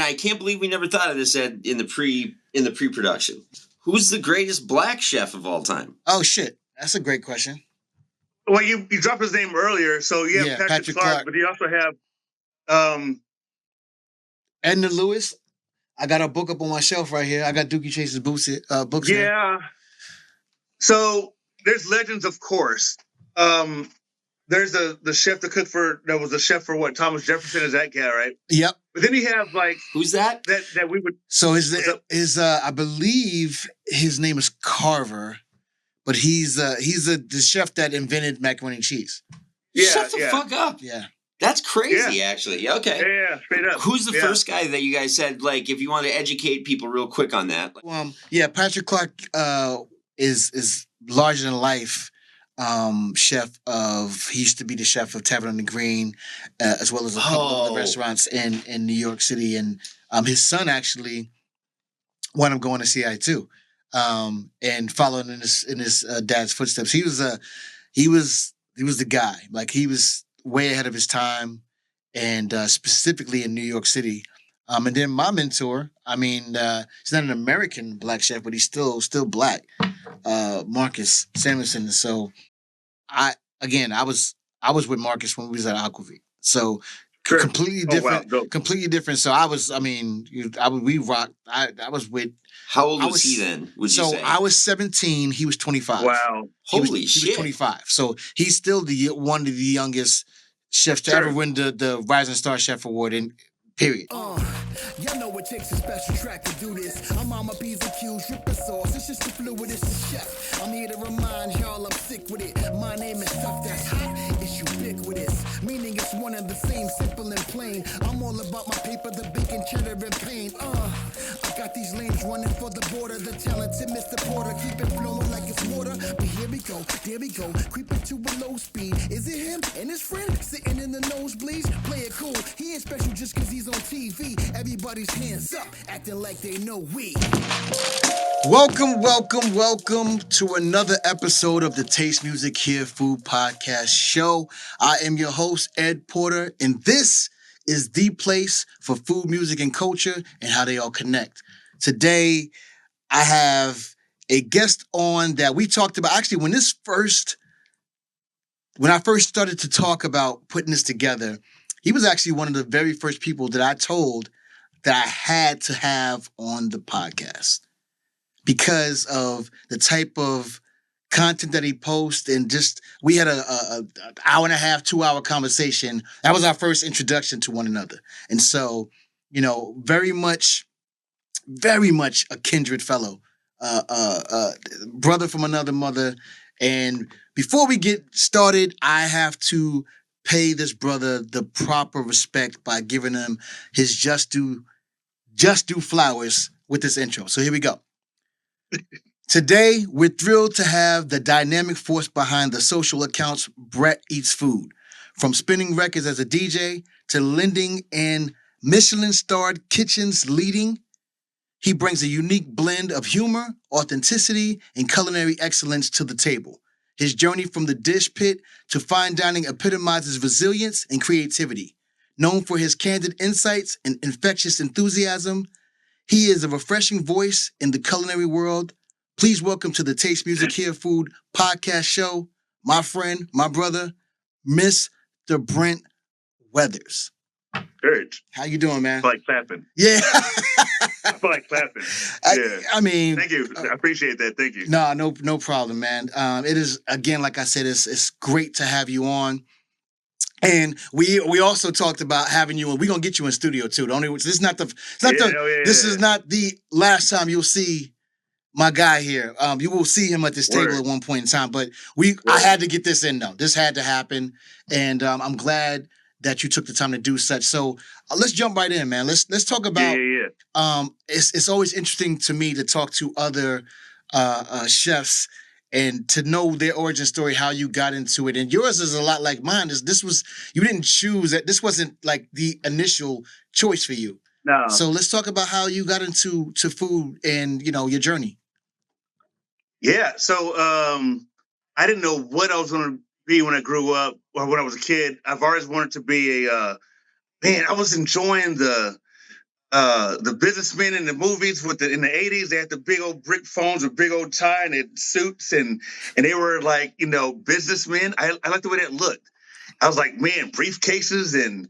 I can't believe we never thought of this in the pre-production. Who's the greatest black chef of all time? Oh shit, that's a great question. Well, you dropped his name earlier, so you have Patrick Clark, but you also have Edna Lewis. I got a book up on my shelf right here. I got Dookie Chase's books yeah. here. So there's legends, of course. There's the chef that was a chef for what? Thomas Jefferson is that guy, right? Yep. But then you have like who's that? That we would. So his I believe his name is Carver, but he's the chef that invented macaroni and cheese. Yeah, shut the fuck up. Yeah. That's crazy, actually. Okay. Yeah, straight up. Who's the first guy that you guys said, like, if you want to educate people real quick on that? Patrick Clark is larger than life chef he used to be the chef of Tavern on the Green, as well as a couple of other restaurants in New York City. And his son actually wound up going to CI too, and following in his dad's footsteps. He was the guy. Like, he was way ahead of his time, and specifically in New York City. And then my mentor, he's not an American black chef, but he's still black, Marcus Samuelson. So I was with Marcus when we was at Aquavit. So sure. completely different. So I was with. How old was he then? Would you say? I was 17. He was 25. Wow. Holy shit. He was 25. So he's still one of the youngest chefs to ever win the Rising Star Chef Award period. Y'all know it takes a special track to do this. I'm on my P's and Q's, dripping sauce. It's just the fluid, it's the chef. I'm here to remind y'all I'm sick with it. My name is stuff that's hot. It's ubiquitous. Meaning it's one and the same, simple and plain. I'm all about my paper, the bacon, cheddar, and pain. I got these lanes running for the border. The talented Mr. Porter, keep it flowing like it's water. But here we go, there we go, creeping to a low speed. Is it him and his friend sitting in the nosebleeds? Play it cool, he ain't special just cause he's on TV. Everybody's hands up, acting like they know we. Welcome to another episode of the Taste Music Here Food Podcast Show. I am your host, Ed Porter, and this is the place for food, music, and culture and how they all connect. Today, I have a guest on that we talked about. Actually, when I first started to talk about putting this together, he was actually one of the very first people that I told that I had to have on the podcast because of the type of content that he posts, and just we had a hour and a half, 2 hour conversation. That was our first introduction to one another. And so, very much a kindred fellow, brother from another mother. And before we get started, I have to pay this brother the proper respect by giving him his just due flowers with this intro. So here we go. Today, we're thrilled to have the dynamic force behind the social accounts Brett Eats Food. From spinning records as a DJ to lending in Michelin-starred kitchens leading, he brings a unique blend of humor, authenticity, and culinary excellence to the table. His journey from the dish pit to fine dining epitomizes resilience and creativity. Known for his candid insights and infectious enthusiasm, he is a refreshing voice in the culinary world. Please welcome to the Taste Music Here Food Podcast Show, my friend, my brother, Mr. Brent Weathers. Good. How you doing, man? I feel like clapping. Yeah. I feel like clapping. Yeah. Thank you. I appreciate that. Thank you. No problem, man. It is, again, like I said, it's great to have you on. And we also talked about having you, and we're gonna get you in studio too. This is not the last time you'll see my guy here. You will see him at this table at one point in time. But I had to get this in though. This had to happen, and I'm glad that you took the time to do such. So let's jump right in, man. Let's talk about. It's always interesting to me to talk to other chefs and to know their origin story, how you got into it. And yours is a lot like mine. You didn't choose that. This wasn't like the initial choice for you. No. So let's talk about how you got into food and, your journey. Yeah. So I didn't know what I was going to be when I grew up or when I was a kid. I've always wanted to be I was enjoying the the businessmen in the movies in the 80s, they had the big old brick phones with big old tie and it suits and they were like, businessmen. I like the way that looked. I was like, man, briefcases and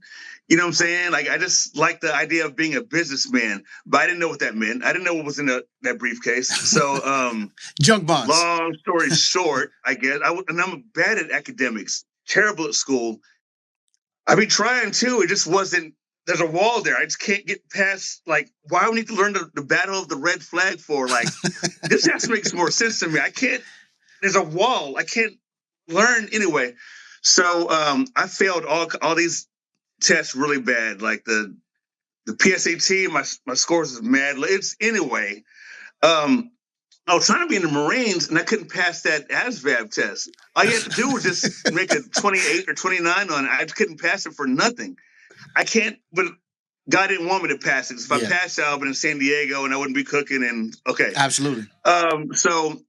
you know what I'm saying? Like I just like the idea of being a businessman, but I didn't know what that meant. I didn't know what was in that briefcase. So Junk bonds. long story short, I guess and I'm bad at academics, terrible at school. I've been trying too. It just wasn't. There's a wall there. I just can't get past. Like, why do we need to learn the Battle of the Red Flag for? Like, this has to make some more sense to me. I can't. There's a wall. I can't learn anyway. So I failed all these tests really bad. Like the PSAT, my scores is mad. It's anyway. I was trying to be in the Marines and I couldn't pass that ASVAB test. All you had to do was just make a 28 or 29 on it. I couldn't pass it for nothing. I can't, but God didn't want me to pass it. If I passed out, I'd been in San Diego and I wouldn't be cooking and okay. Absolutely. So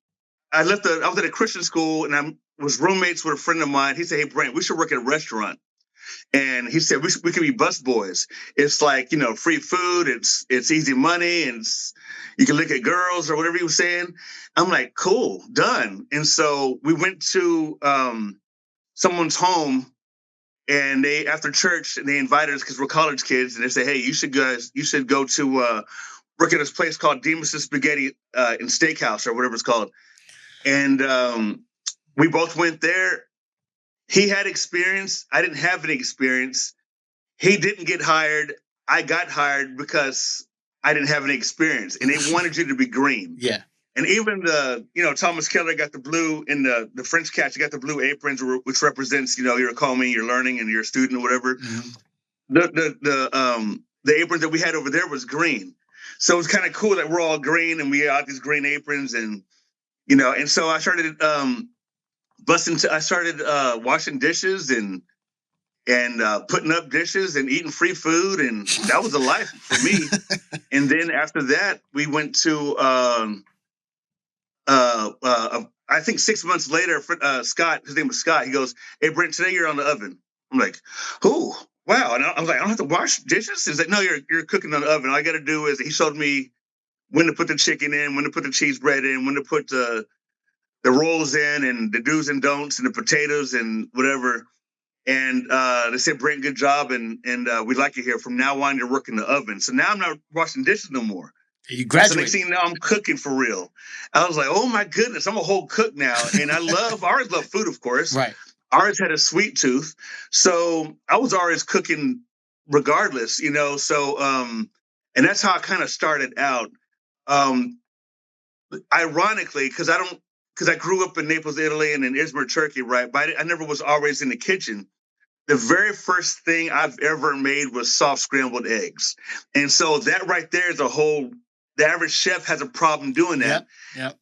I was at a Christian school and I was roommates with a friend of mine. He said, hey, Brent, we should work at a restaurant. And he said, we could be bus boys. It's like, free food. It's easy money. And you can look at girls or whatever he was saying. I'm like, cool, done. And so we went to someone's home and they, after church, and they invited us because we're college kids. And they said, hey, you should go to work at this place called Demas' Spaghetti and Steakhouse or whatever it's called. And we both went there. He had experience. I didn't have any experience. He didn't get hired. I got hired because I didn't have any experience. And they wanted you to be green. Yeah. And even Thomas Keller got the blue in the French catch. You got the blue aprons, which represents, you're coming, you're learning, and you're a student or whatever. Mm-hmm. The aprons that we had over there was green. So it was kind of cool that we're all green and we got these green aprons and, and so I started I started washing dishes and putting up dishes and eating free food. And that was a life for me. And then after that, we went to, I think 6 months later, Scott, his name was Scott. He goes, hey, Brent, today you're on the oven. I'm like, oh, wow. And I was like, I don't have to wash dishes? He's like, no, you're cooking on the oven. All I got to do is, he showed me when to put the chicken in, when to put the cheese bread in, when to put the rolls in and the do's and don'ts and the potatoes and whatever. And they said, Brent, good job. And we'd like you here. From now on, you're working the oven. So now I'm not washing dishes no more. You graduated. So next thing you know, I'm cooking for real. I was like, oh my goodness, I'm a whole cook now. And I always love food, of course. Right. I always had a sweet tooth. So I was always cooking regardless, So, and that's how I kind of started out. Ironically, because I grew up in Naples, Italy, and in Izmir, Turkey, right? But I never was always in the kitchen. The very first thing I've ever made was soft scrambled eggs. And so that right there is the average chef has a problem doing that. Yep.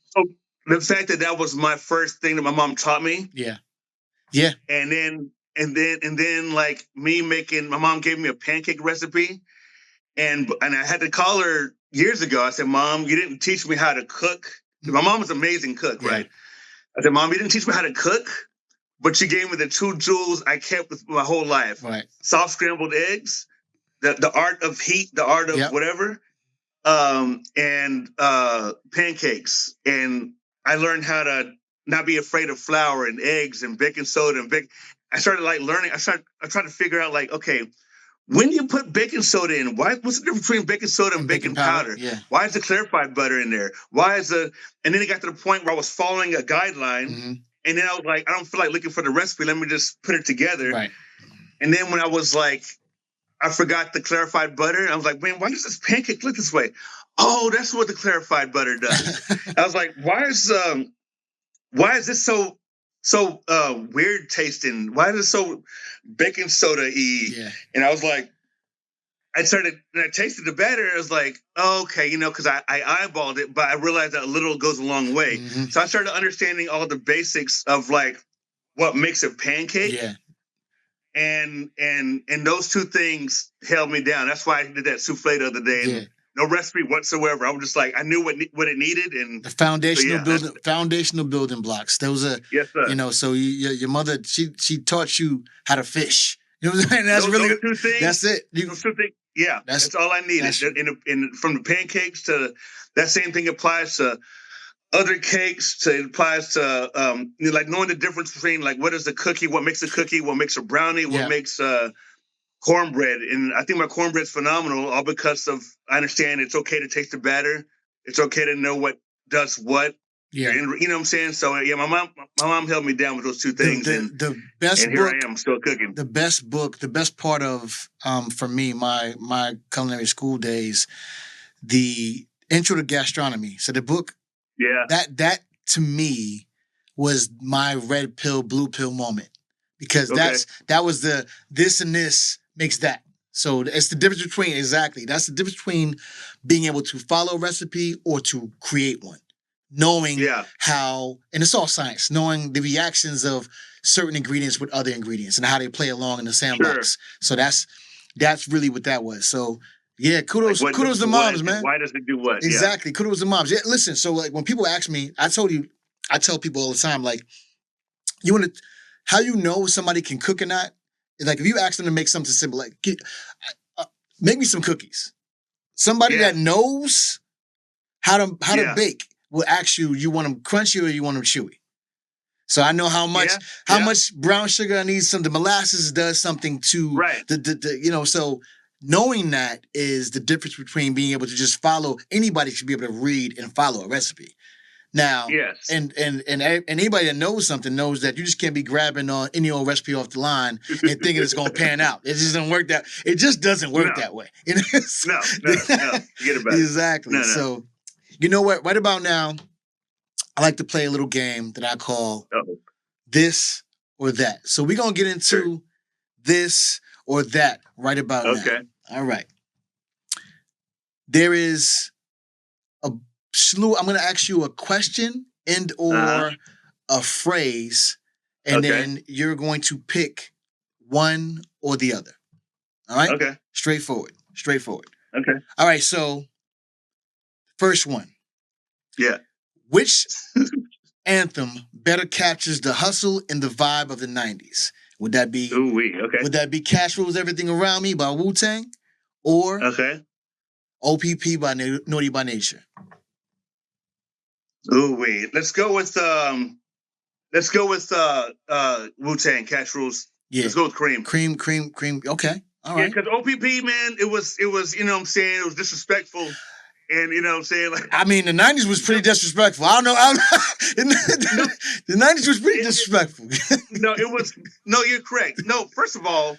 So the fact that was my first thing that my mom taught me. Yeah. Yeah. And then like me making, my mom gave me a pancake recipe and I had to call her years ago. I said, Mom, you didn't teach me how to cook. My mom was an amazing cook, right? I said, Mom, you didn't teach me how to cook, but she gave me the 2 jewels I kept with my whole life. Right. Soft scrambled eggs, the art of heat, the art of whatever, and pancakes. And I learned how to not be afraid of flour and eggs and baking soda and I started like learning. I tried to figure out like, okay, when you put baking soda in, what's the difference between baking soda and baking powder? Yeah. Why is the clarified butter in there? And then it got to the point where I was following a guideline. Mm-hmm. And then I was like, I don't feel like looking for the recipe. Let me just put it together. Right. And then when I was like, I forgot the clarified butter. I was like, man, why does this pancake look this way? Oh, that's what the clarified butter does. I was like, why is this so weird tasting? Why is it so baking soda-y? Yeah. And I was like, I tasted the batter. I was like, oh, okay, because I eyeballed it, but I realized that a little goes a long way. Mm-hmm. So I started understanding all the basics of like what makes a pancake. Yeah. And those 2 things held me down. That's why I did that souffle the other day. Yeah. No recipe whatsoever. I was just like, I knew what it needed, and the foundational building blocks. There was yes, sir. So your mother she taught you how to fish. You know what I'm saying? That's those 2 things. That's it. Those 2 things. Yeah, that's all I need. From the pancakes to that same thing applies to other cakes. It applies to like knowing the difference between like what is the cookie, what makes a cookie, what makes a brownie, what makes cornbread. And I think my cornbread's phenomenal, all because of I understand it's okay to taste the batter. It's okay to know what does what. Yeah, and, you know what I'm saying. So yeah, my mom held me down with those two things, the best and book, here I am still cooking. The best part of for me my culinary school days, the intro to gastronomy. So the book, that to me was my red pill blue pill moment, because that was the this and this makes that. So it's the difference between that's the difference between being able to follow a recipe or to create one. Knowing how, and it's all science, knowing the reactions of certain ingredients with other ingredients and how they play along in the sandbox. So that's really what that was. So yeah, kudos to moms, man. Why does it do what? Exactly. Yeah. Kudos to moms. Yeah, listen, so like when people ask me, I tell people all the time, like, how you know somebody can cook or not? Like if you ask them to make something simple, like make me some cookies. Somebody that knows how to bake will ask you want them crunchy or you want them chewy. So I know how much brown sugar I need. The molasses does something to so knowing that is the difference between being able to just follow. Anybody should be able to read and follow a recipe. Now, and anybody that knows something knows that you just can't be grabbing on any old recipe off the line and thinking it's going to pan out. It just doesn't work that. It just doesn't work that way. No. Forget about it. Exactly. No. So, you know what? Right about now, I like to play a little game that I call This or That. So we're going to get into this or that right about now. Okay. All right. There is a slew. I'm going to ask you a question and or a phrase, and then you're going to pick one or the other. All right? Okay. Straightforward. Okay. All right, so first one. Yeah. Which anthem better captures the hustle and the vibe of the 90s? Would that be Would that be Cash Rules Everything Around Me by Wu-Tang or OPP by Naughty by Nature? Let's go with Wu-Tang, Cash Rules. Yeah. Let's go with Cream. Cream. Okay. All right. Yeah, because OPP, man, it was, you know what I'm saying, it was disrespectful. And you know what I'm saying? Like, I mean, the 90s was pretty disrespectful. I don't know. The 90s was pretty disrespectful. No, you're correct. No, first of all,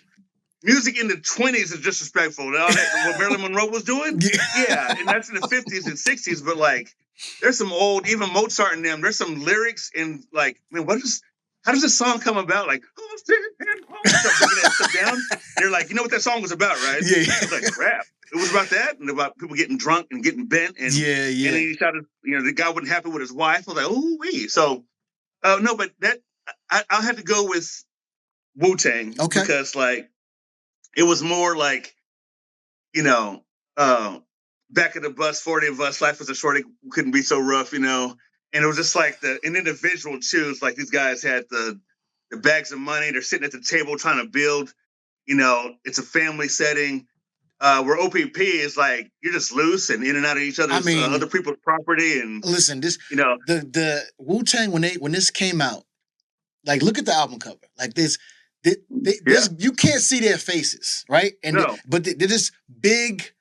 music in the 20s is disrespectful. All that, what Marilyn Monroe was doing? Yeah, and that's in the 50s and 60s. But like, there's some old, even Mozart in them, there's some lyrics and like, man, how does this song come about? Like, that stuff down. They're like, you know what that song was about, right? Yeah. It's like, crap. It was about that and about people getting drunk and getting bent. And, yeah. And then he started, the guy wasn't happy with his wife. I was like, ooh-wee. So, no, but that, I'll have to go with Wu-Tang. Okay. Because, like, it was more like, back at the bus, 40 of us, life was a short, it couldn't be so rough, And it was just like and then the visual too, it's like these guys had the bags of money. They're sitting at the table trying to build, it's a family setting. Where OPP is like you're just loose and in and out of each other's other people's property. And listen, this the Wu-Tang when this came out, like look at the album cover, like this you can't see their faces, right? And but they're just big,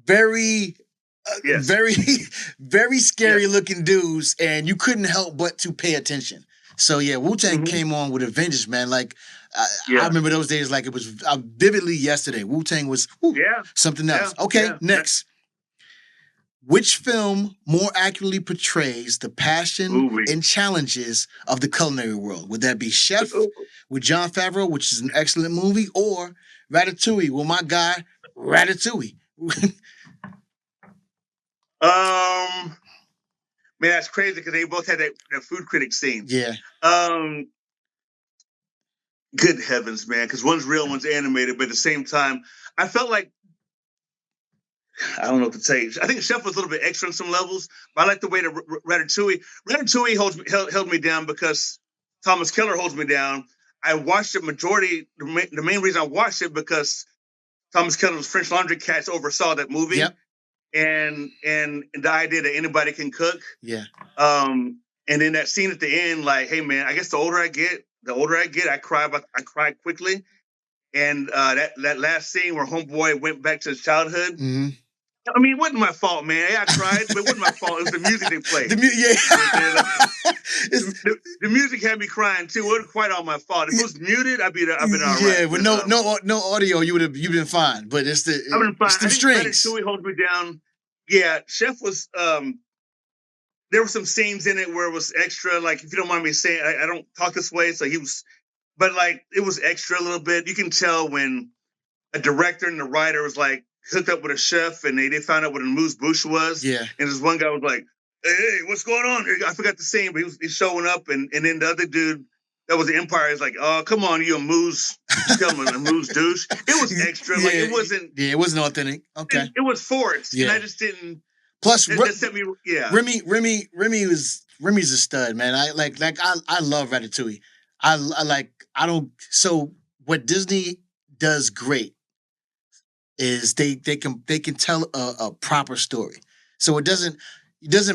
very very scary looking dudes, and you couldn't help but to pay attention. So yeah, Wu-Tang came on with a vengeance, man. Like I remember those days like it was vividly yesterday. Wu-Tang was something else. Okay, next. Which film more accurately portrays the passion and challenges of the culinary world? Would that be Chef with Jon Favreau, which is an excellent movie, or Ratatouille with my guy Ratatouille? Man, that's crazy because they both had that food critic scene. Yeah. Good heavens, man, because one's real, one's animated, but at the same time, I felt like, I don't know what to say. I think Chef was a little bit extra on some levels, but I like the way that Ratatouille held me down because Thomas Keller holds me down. I watched it the main reason I watched it because Thomas Keller's French Laundry cats oversaw that movie. Yep. And the idea that anybody can cook. Yeah. And then that scene at the end, like, hey man, I guess the older I get, I cry quickly. And that last scene where homeboy went back to his childhood. Mm-hmm. I mean, it wasn't my fault, man. Yeah, I cried, but it wasn't my fault. It was the music they played. The music had me crying too. It wasn't quite all my fault. If it was muted, I'd been all right. Yeah, with no audio, you've been fine. But it's the strings. Chewy holds me down. Yeah, Chef was. There were some scenes in it where it was extra. Like, if you don't mind me saying, I don't talk this way, so he was. But like, it was extra a little bit. You can tell when a director and the writer was like hooked up with a chef, and they found out what a moose bouche was. Yeah. And this one guy was like, "Hey, what's going on?" I forgot the scene, but he's showing up, and then the other dude that was the Empire is like, "Oh, come on, you a moose? You tell him a moose douche." It was extra. Yeah, like it wasn't. Yeah, it wasn't authentic. Okay. It was forced. Yeah. And I just didn't. Plus, it set me. Yeah. Remy's a stud, man. I love Ratatouille. So what Disney does great is they can tell a proper story. So it doesn't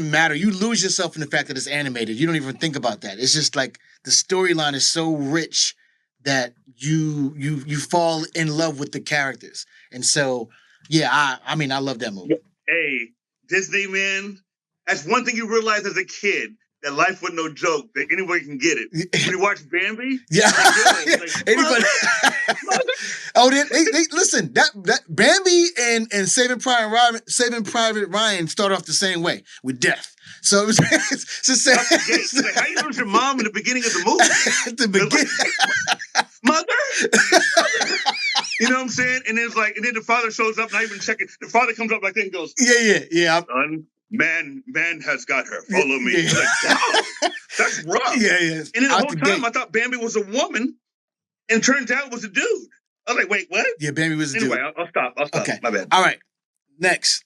matter. You lose yourself in the fact that it's animated. You don't even think about that. It's just like the storyline is so rich that you fall in love with the characters. And so, yeah, I love that movie. Hey, Disney, man, that's one thing you realize as a kid. That life was no joke. That anybody can get it. When you watch Bambi, yeah, anybody. Oh, they listen. That Bambi and Saving Private Ryan start off the same way with death. So it was it's the same. Like, how you lose your mom in the beginning of the movie? At the beginning, mother. You know what I'm saying? And it's like, and then the father shows up, not even checking. The father comes up like that and goes, "Yeah. Man has got her. Follow me." Yeah. Like, wow, that's rough. Yeah. And then the whole time I thought Bambi was a woman, and turns out it was a dude. I was like, wait, what? Yeah, Bambi was a dude. Anyway, I'll stop. Okay. My bad. All right. Next.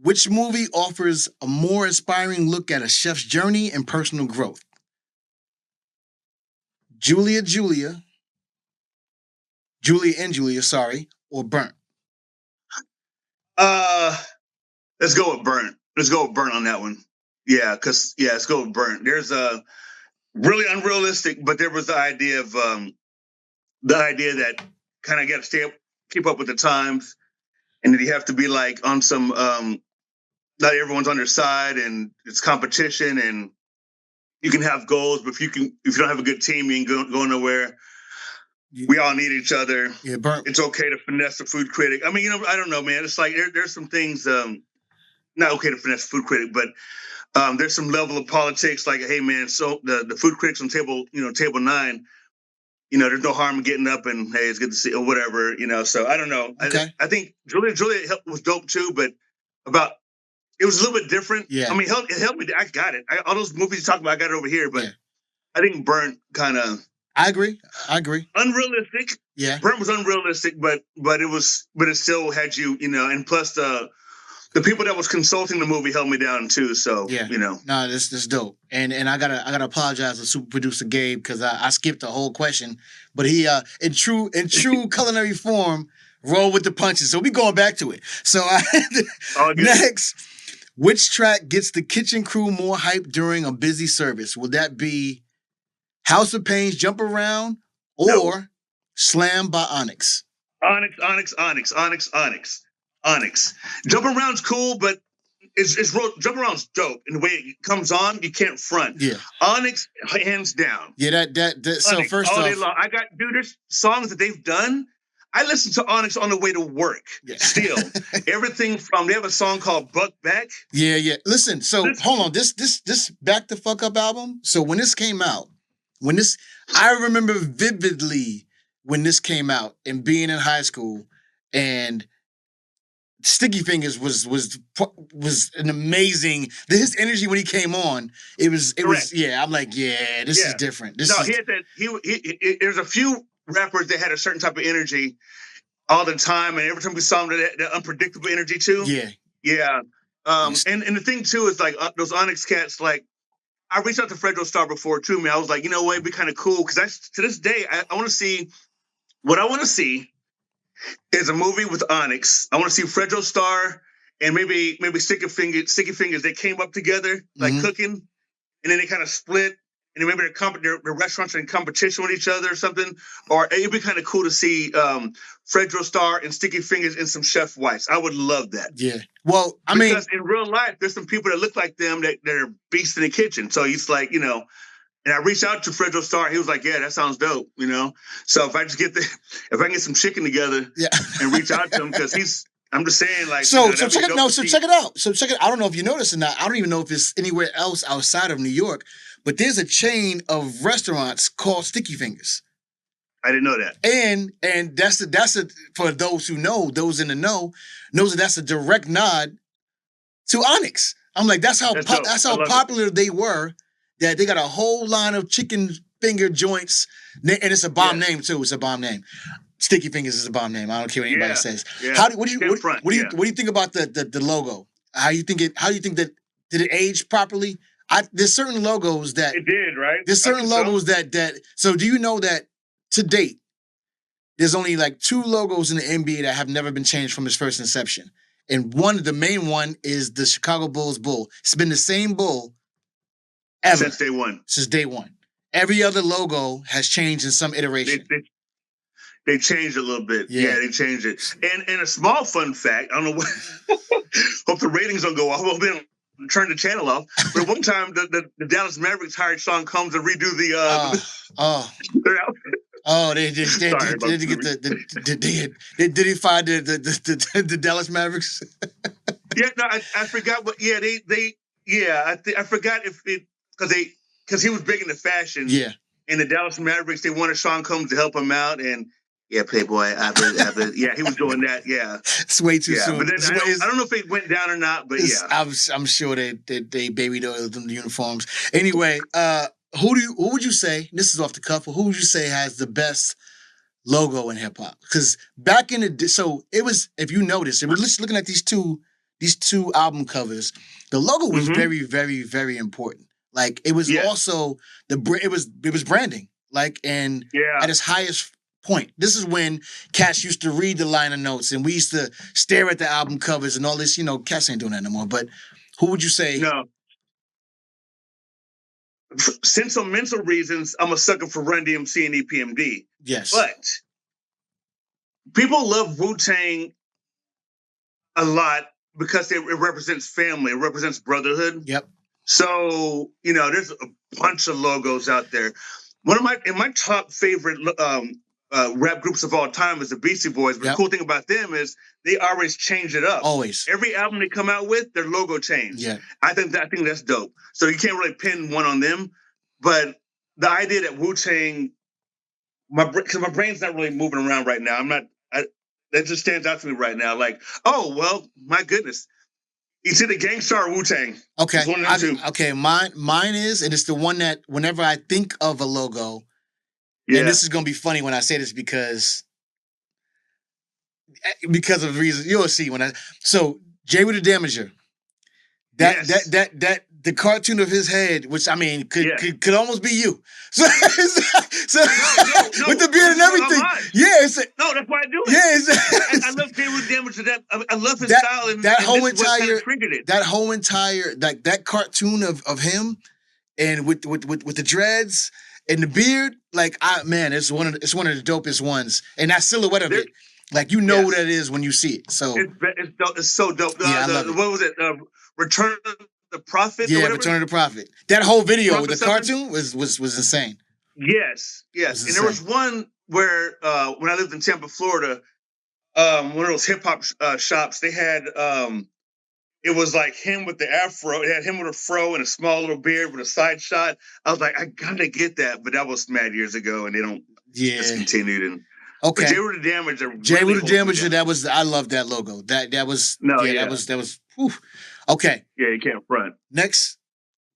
Which movie offers a more inspiring look at a chef's journey and personal growth? Julia and Julia, or Burnt? Let's go with Burnt. Let's go with Burnt on that one. Yeah, let's go with Burnt. There's a really unrealistic, but there was the idea that kind of got to keep up with the times, and that you have to be like on some. Not everyone's on your side, and it's competition, and you can have goals, but if you don't have a good team, you ain't go nowhere. We all need each other. Yeah, Burnt. It's okay to finesse the food critic. I mean, I don't know, man. It's like there's some things. Not okay to finesse food critic, but there's some level of politics. Like, hey, man, so the food critics on table 9, there's no harm in getting up and, hey, it's good to see, or whatever, So I don't know. Okay. I think Julia was dope too, but it was a little bit different. Yeah. I mean, it helped me. I got it. All those movies you talk about, I got it over here, but I think Burnt kind of. I agree. Unrealistic. Yeah. Burnt was unrealistic, but it still had you, and plus the people that was consulting the movie held me down too. So No, this dope. And I gotta apologize to super producer Gabe because I skipped the whole question. But he in true culinary form rolled with the punches. So we going back to it. So next, which track gets the kitchen crew more hype during a busy service? Will that be House of Pain's Jump Around or Slam by Onyx? Onyx. Jump Around's cool, but Jump Around's dope. And the way it comes on, you can't front. Yeah. Onyx, hands down. Yeah, so Onyx, first all off. day long. There's songs that they've done. I listen to Onyx on the way to work. Yeah. Still. Everything from, they have a song called Buck Back. Yeah. Listen, so hold on. This Back the Fuck Up album. So when this came out, I remember vividly when this came out and being in high school, and Sticky Fingers was an amazing. His energy when he came on, it was I'm like, this is different. He had that. There's a few rappers that had a certain type of energy all the time, and every time we saw him, that unpredictable energy too. Yeah. And the thing too is like those Onyx cats. Like, I reached out to Fredro Starr before too. Man, I was like, you know what, it'd be kind of cool because to this day I want to see what I want to see is a movie with Onyx. I want to see Fredro Starr and maybe Sticky Fingers. They came up together like cooking, and then they kind of split. And then maybe their restaurants are in competition with each other or something. Or it'd be kind of cool to see Fredro Starr and Sticky Fingers and some chef wives. I would love that. Yeah. Well, because in real life, there's some people that look like them that are beasts in the kitchen. So he's like, you know, and I reached out to Fredro Starr. He was like, yeah, that sounds dope, you know? So if I can get some chicken together and reach out to him, because I'm just saying, like, so check it out. So check it. I don't know if you noticed or not. I don't even know if it's anywhere else outside of New York, but there's a chain of restaurants called Sticky Fingers. I didn't know that. And that's for those who know, those in the know, knows that that's a direct nod to Onyx. I'm like, that's how popular they were. That they got a whole line of chicken finger joints, and it's a bomb name too. It's a bomb name. Sticky Fingers is a bomb name. I don't care what anybody says. Yeah. What do you think about the logo? How do you think that did it age properly? There's certain logos that it did, right? There's certain logos that. So do you know that to date, there's only like 2 logos in the NBA that have never been changed from its first inception, and the main one is the Chicago Bulls bull. It's been the same bull ever since day one. Since day one. Every other logo has changed in some iteration. They changed a little bit. Yeah, they changed it. And a small fun fact, I don't know what, hope the ratings don't go off. Well, then turn the channel off. But one time the Dallas Mavericks hired Sean Combs to redo their outfit. Oh, did he find the Dallas Mavericks? Yeah, no, I forgot what. Yeah, I forgot because he was big into fashion. Yeah, and the Dallas Mavericks, they wanted Sean Combs to help him out, and Playboy. He was doing that. Yeah, it's way too soon. But then I don't know if it went down or not. But I'm sure they babied them the uniforms. Anyway, who would you say? This is off the cuff. Who would you say has the best logo in hip hop? Because back in the so it was, if you notice, it was just looking at these two album covers. The logo was very, very, very important. Like it was also it was branding. Like and at its highest point. This is when cats used to read the liner notes and we used to stare at the album covers and all this. You know, cats ain't doing that no more. But who would you say? No. Sentimental reasons, I'm a sucker for Run DMC and EPMD. Yes. But people love Wu-Tang a lot because it represents family. It represents brotherhood. Yep. So, there's a bunch of logos out there. My top favorite rap groups of all time is the Beastie Boys. But the cool thing about them is they always change it up. Always. Every album they come out with, their logo changed. Yeah. I think that's dope. So you can't really pin one on them. But the idea that Wu-Tang, because my brain's not really moving around right now. That just stands out to me right now. Like, oh, well, my goodness. It's either Gangstar or Wu-Tang. Okay. Okay, mine is, and it's the one that whenever I think of a logo, and this is going to be funny when I say this because of the reason you'll see so Jay with the Damager, that the cartoon of his head, which I mean could almost be you. So with the beard and everything. That's why I do it. I love Jay with the Damager. I love his style and that whole entire that cartoon of him and with the dreads and the beard, like it's one of the dopest ones. And that silhouette of it, like what that is when you see it. So it's dope. It's so dope. I love it. What was it? Return of the Prophet. Yeah, Return of the Prophet. That whole video with the cartoon was insane. Yes. And there was one where when I lived in Tampa, Florida, one of those hip hop shops, they had it was like him with the afro. It had him with a fro and a small little beard with a side shot. I was like, I gotta get that, but that was mad years ago, and they don't discontinued. And okay, Jay with the Damager. Jay with the Damager. That was I love that logo. That was that was. Whew. Okay. Yeah, you can't front. Next,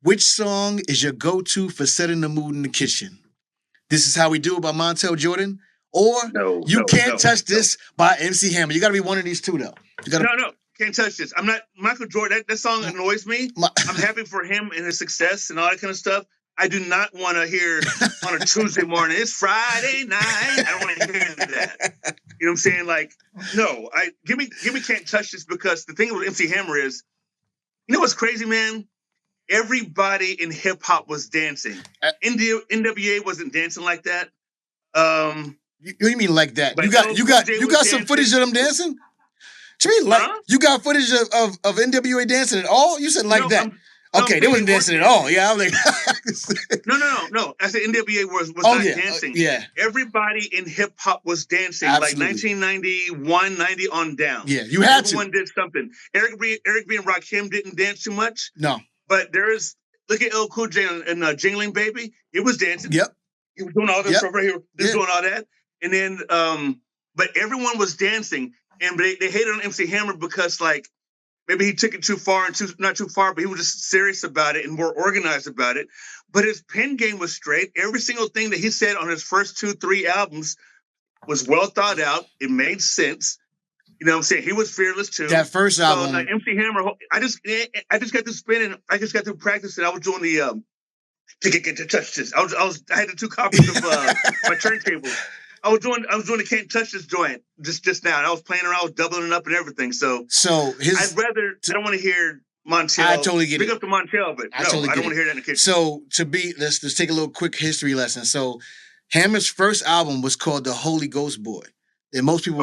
which song is your go-to for setting the mood in the kitchen? This Is How We Do It by Montel Jordan, or You Can't Touch This by MC Hammer. You got to be one of these two, though. No. Can't touch this. I'm not Michael Jordan. That song annoys me. I'm happy for him and his success and all that kind of stuff. I do not want to hear on a Tuesday morning, it's Friday night. I don't want to hear that. You know what I'm saying? Like, no, give me Can't Touch This, because the thing with MC Hammer is, you know what's crazy, man? Everybody in hip hop was dancing. NWA wasn't dancing like that. What do you mean like that? But You got some footage of them dancing? What you mean, like, you got footage of NWA dancing at all? You said like that. Okay, they wasn't dancing at all. Yeah, I'm like, no. I said NWA was not dancing. Yeah, everybody in hip hop was dancing. Absolutely. Like 1991, 90 on down. Yeah, you had Everyone did something. Eric B and Rakim didn't dance too much. No, but look at LL Cool J and Jingling Baby. He was dancing. Yep, he was doing all this stuff right here. Doing all that, and then but everyone was dancing, and they hated on MC Hammer because, like, maybe he took it too far and not too far, but he was just serious about it and more organized about it. But his pen game was straight. Every single thing that he said on his first 2-3 albums was well thought out. It made sense. You know what I'm saying? He was fearless too. That first album. So, MC Hammer, I just got through spinning. I just got through practicing. I was doing the to get to touch this. I had the 2 copies of my turntable. I was doing the Can't Touch This joint just now. And I was playing around, I was doubling it up and everything. I don't want to hear Montel. I totally get Big it. up to Montel, but I don't want to hear that in the kitchen. So let's take a little quick history lesson. So Hammer's first album was called The Holy Ghost Boy. That most people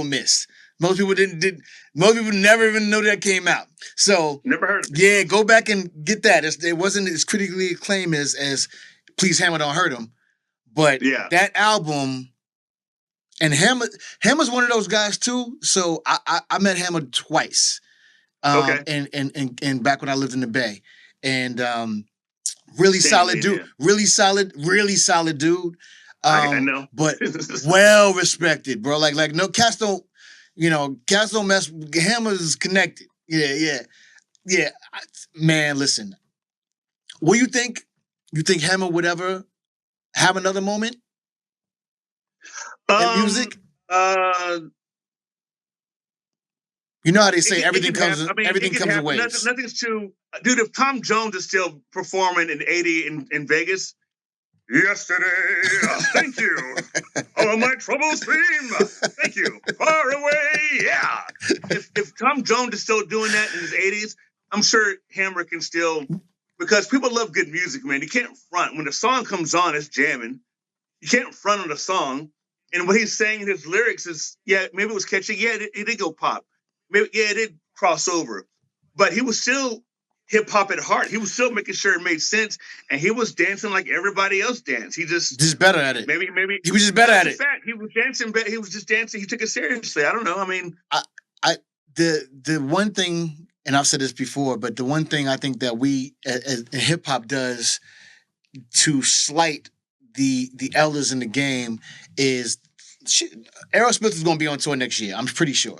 missed. Most people most people never even know that came out. So never heard of it. Yeah, go back and get that. It wasn't as critically acclaimed as Please Hammer Don't Hurt Him. But that album, and Hammer's one of those guys too. So I met Hammer twice. And back when I lived in the Bay, and really solid dude. I know, but well respected, bro. Like no cats don't mess. Hammer's connected. Yeah. Man, listen. What do you think? You think Hammer would ever have another moment in music? You know how they say everything comes in waves. Nothing's too... Dude, if Tom Jones is still performing in 80 in Vegas, yesterday, thank you. All my troubles seem, thank you, far away, yeah. If Tom Jones is still doing that in his 80s, I'm sure Hammer can still... Because people love good music, man. You can't front. When the song comes on, it's jamming. You can't front on the song. And what he's saying in his lyrics is, maybe it was catchy. Yeah, it did go pop. Maybe, it did cross over. But he was still hip-hop at heart. He was still making sure it made sense. And he was dancing like everybody else danced. He just better at it. Maybe he was just better at it. Fact. He was dancing, but he was just dancing. He took it seriously. I don't know. I mean... The one thing... And I've said this before, but the one thing I think that we as hip hop does to slight the elders in the game is Aerosmith is going to be on tour next year. I'm pretty sure.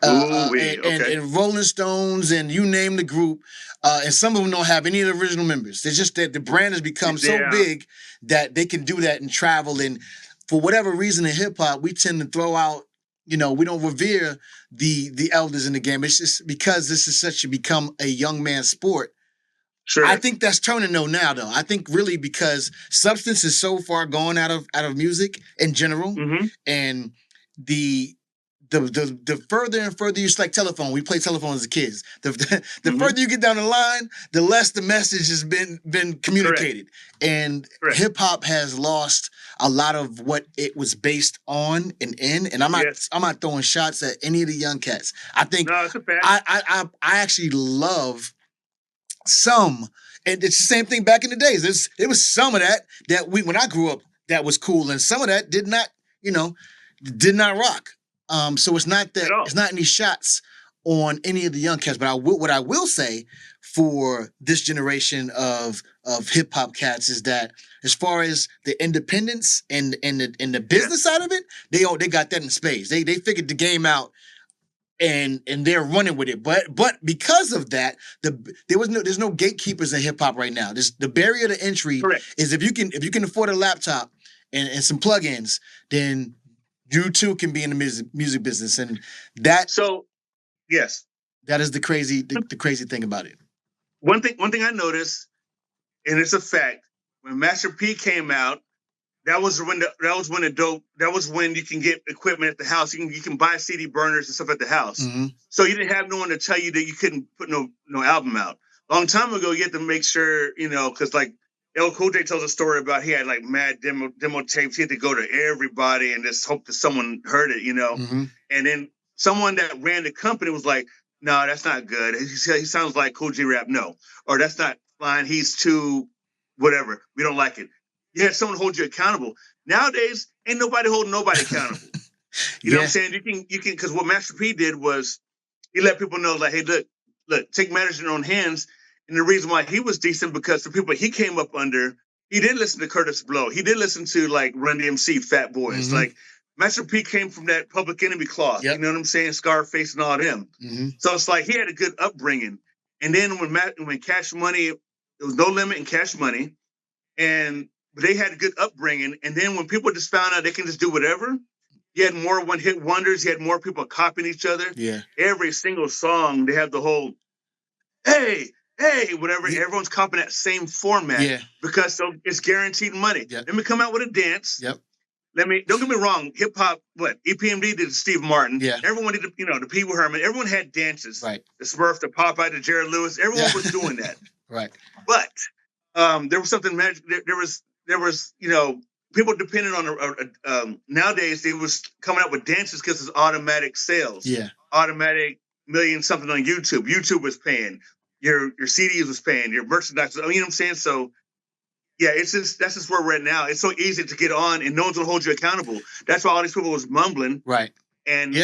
And Rolling Stones and you name the group, and some of them don't have any of the original members. It's just that the brand has become so big that they can do that and travel. And for whatever reason in hip hop, we tend to throw out. We don't revere the elders in the game. It's just because this is become a young man's sport. Sure. I think that's turning though. I think really because substance is so far gone out of music in general, and the further and further you like telephone. We play telephone as kids. The further you get down the line, the less the message has been communicated. Correct. And hip hop has lost a lot of what it was based on and in. And I'm not throwing shots at any of the young cats. I think it's a fact. I actually love some, and it's the same thing back in the days. It was some of that when I grew up that was cool, and some of that did not rock. So it's not that it's not any shots on any of the young cats, but what I will say for this generation of hip hop cats is that as far as the independence and the business side of it, they got that in spades. They figured the game out and they're running with it. But because of that, there's no gatekeepers in hip hop right now. The barrier to entry is if you can afford a laptop and some plugins, then you too can be in the music business, and that. So, yes, that is the crazy thing about it. One thing I noticed, and it's a fact, when Master P came out, that was when you can get equipment at the house. You can buy CD burners and stuff at the house. Mm-hmm. So you didn't have no one to tell you that you couldn't put no album out. Long time ago, you had to make sure, because like El Cool J tells a story about he had like mad demo tapes. He had to go to everybody and just hope that someone heard it, Mm-hmm. And then someone that ran the company was like, "No, that's not good. He sounds like Cool J rap. No, or that's not fine. He's too whatever. We don't like it." You had someone hold you accountable. Nowadays, ain't nobody holding nobody accountable. You know what I'm saying? You can, because what Master P did was he let people know, like, hey, look, take matters in your own hands. And the reason why he was decent, because the people he came up under, he did listen to Curtis Blow. He did listen to like Run DMC, Fat Boys. Mm-hmm. Like Master P came from that Public Enemy cloth. Yep. You know what I'm saying? Scarface and all them. Mm-hmm. So it's like he had a good upbringing. And then when Cash Money, there was no limit in Cash Money, and they had a good upbringing. And then when people just found out they can just do whatever, you had more one-hit wonders. You had more people copying each other. Yeah. Every single song, they have the whole, hey, whatever. Yeah. Everyone's copying that same format. Yeah. Because so it's guaranteed money. Yep. Let me come out with a dance. Yep. Don't get me wrong. Hip hop, EPMD did Steve Martin. Yeah. Everyone did, the Pee Wee Herman. Everyone had dances. Right. The Smurf, the Popeye, the Jerry Lewis. Everyone was doing that. Right. But there was something magic. There was people depended on nowadays they was coming up with dances because it's automatic sales. Yeah. Automatic million something on YouTube. YouTube was paying. Your CDs was paying. Your merchandise. You know what I'm saying? So yeah, that's just where we're at now. It's so easy to get on, and no one's gonna hold you accountable. That's why all these people was mumbling. Right. And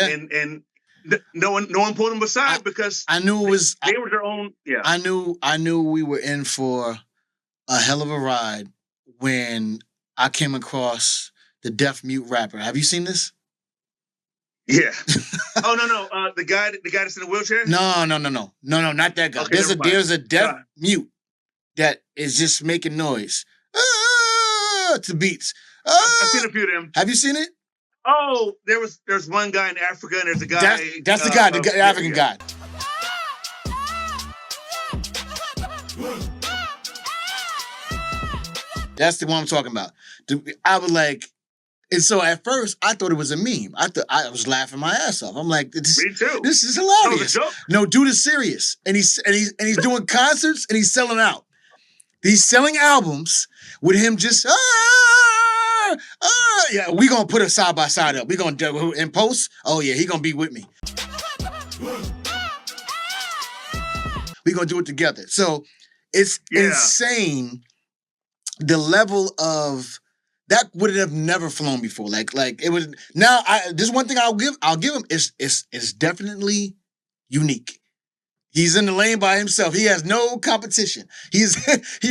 no one pulled them aside because I knew it was they were their own. Yeah. I knew we were in for a hell of a ride when I came across the deaf mute rapper. Have you seen this? Yeah. Oh no. The guy that's in the wheelchair. No, not that guy. Okay, there's a deaf mute that is just making noise to beats. I've seen a few of them. Have you seen it? Oh, there's one guy in Africa, and there's a guy. That's the guy, the African guy. That's the one I'm talking about. I was like, and so at first I thought it was a meme. I was laughing my ass off. I'm like, Me too. this is hilarious. No, no, dude is serious, and he's doing concerts and he's selling out. He's selling albums with him just yeah. We gonna put it side by side up. We gonna do in post. Oh yeah, he gonna be with me. We gonna do it together. So it's insane. The level of that would have never flown before. Like it was. Now, this one thing I'll give him is definitely unique. He's in the lane by himself. He has no competition. He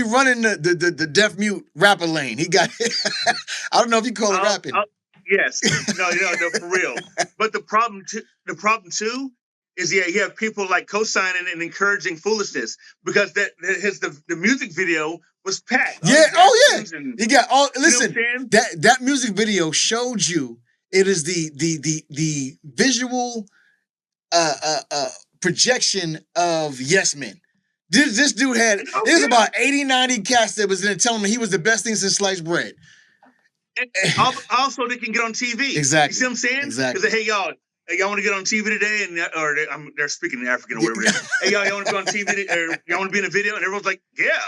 running the deaf mute rapper lane. He got. I don't know if you call it rapping. Yes. No, for real. But the problem too is you have people like co-signing and encouraging foolishness because the music video was packed. Yeah. Oh yeah. He got all. Listen, you know that music video showed you it is the visual projection of Yes Men. This dude had there's about 80, 90 cats that was in there telling me he was the best thing since sliced bread. And also, they can get on TV. Exactly. You see what I'm saying? Exactly. Because y'all want to get on TV today, and they're speaking in African or whatever. Hey, y'all want to be on TV, or y'all want to be in a video? And everyone's like, yeah.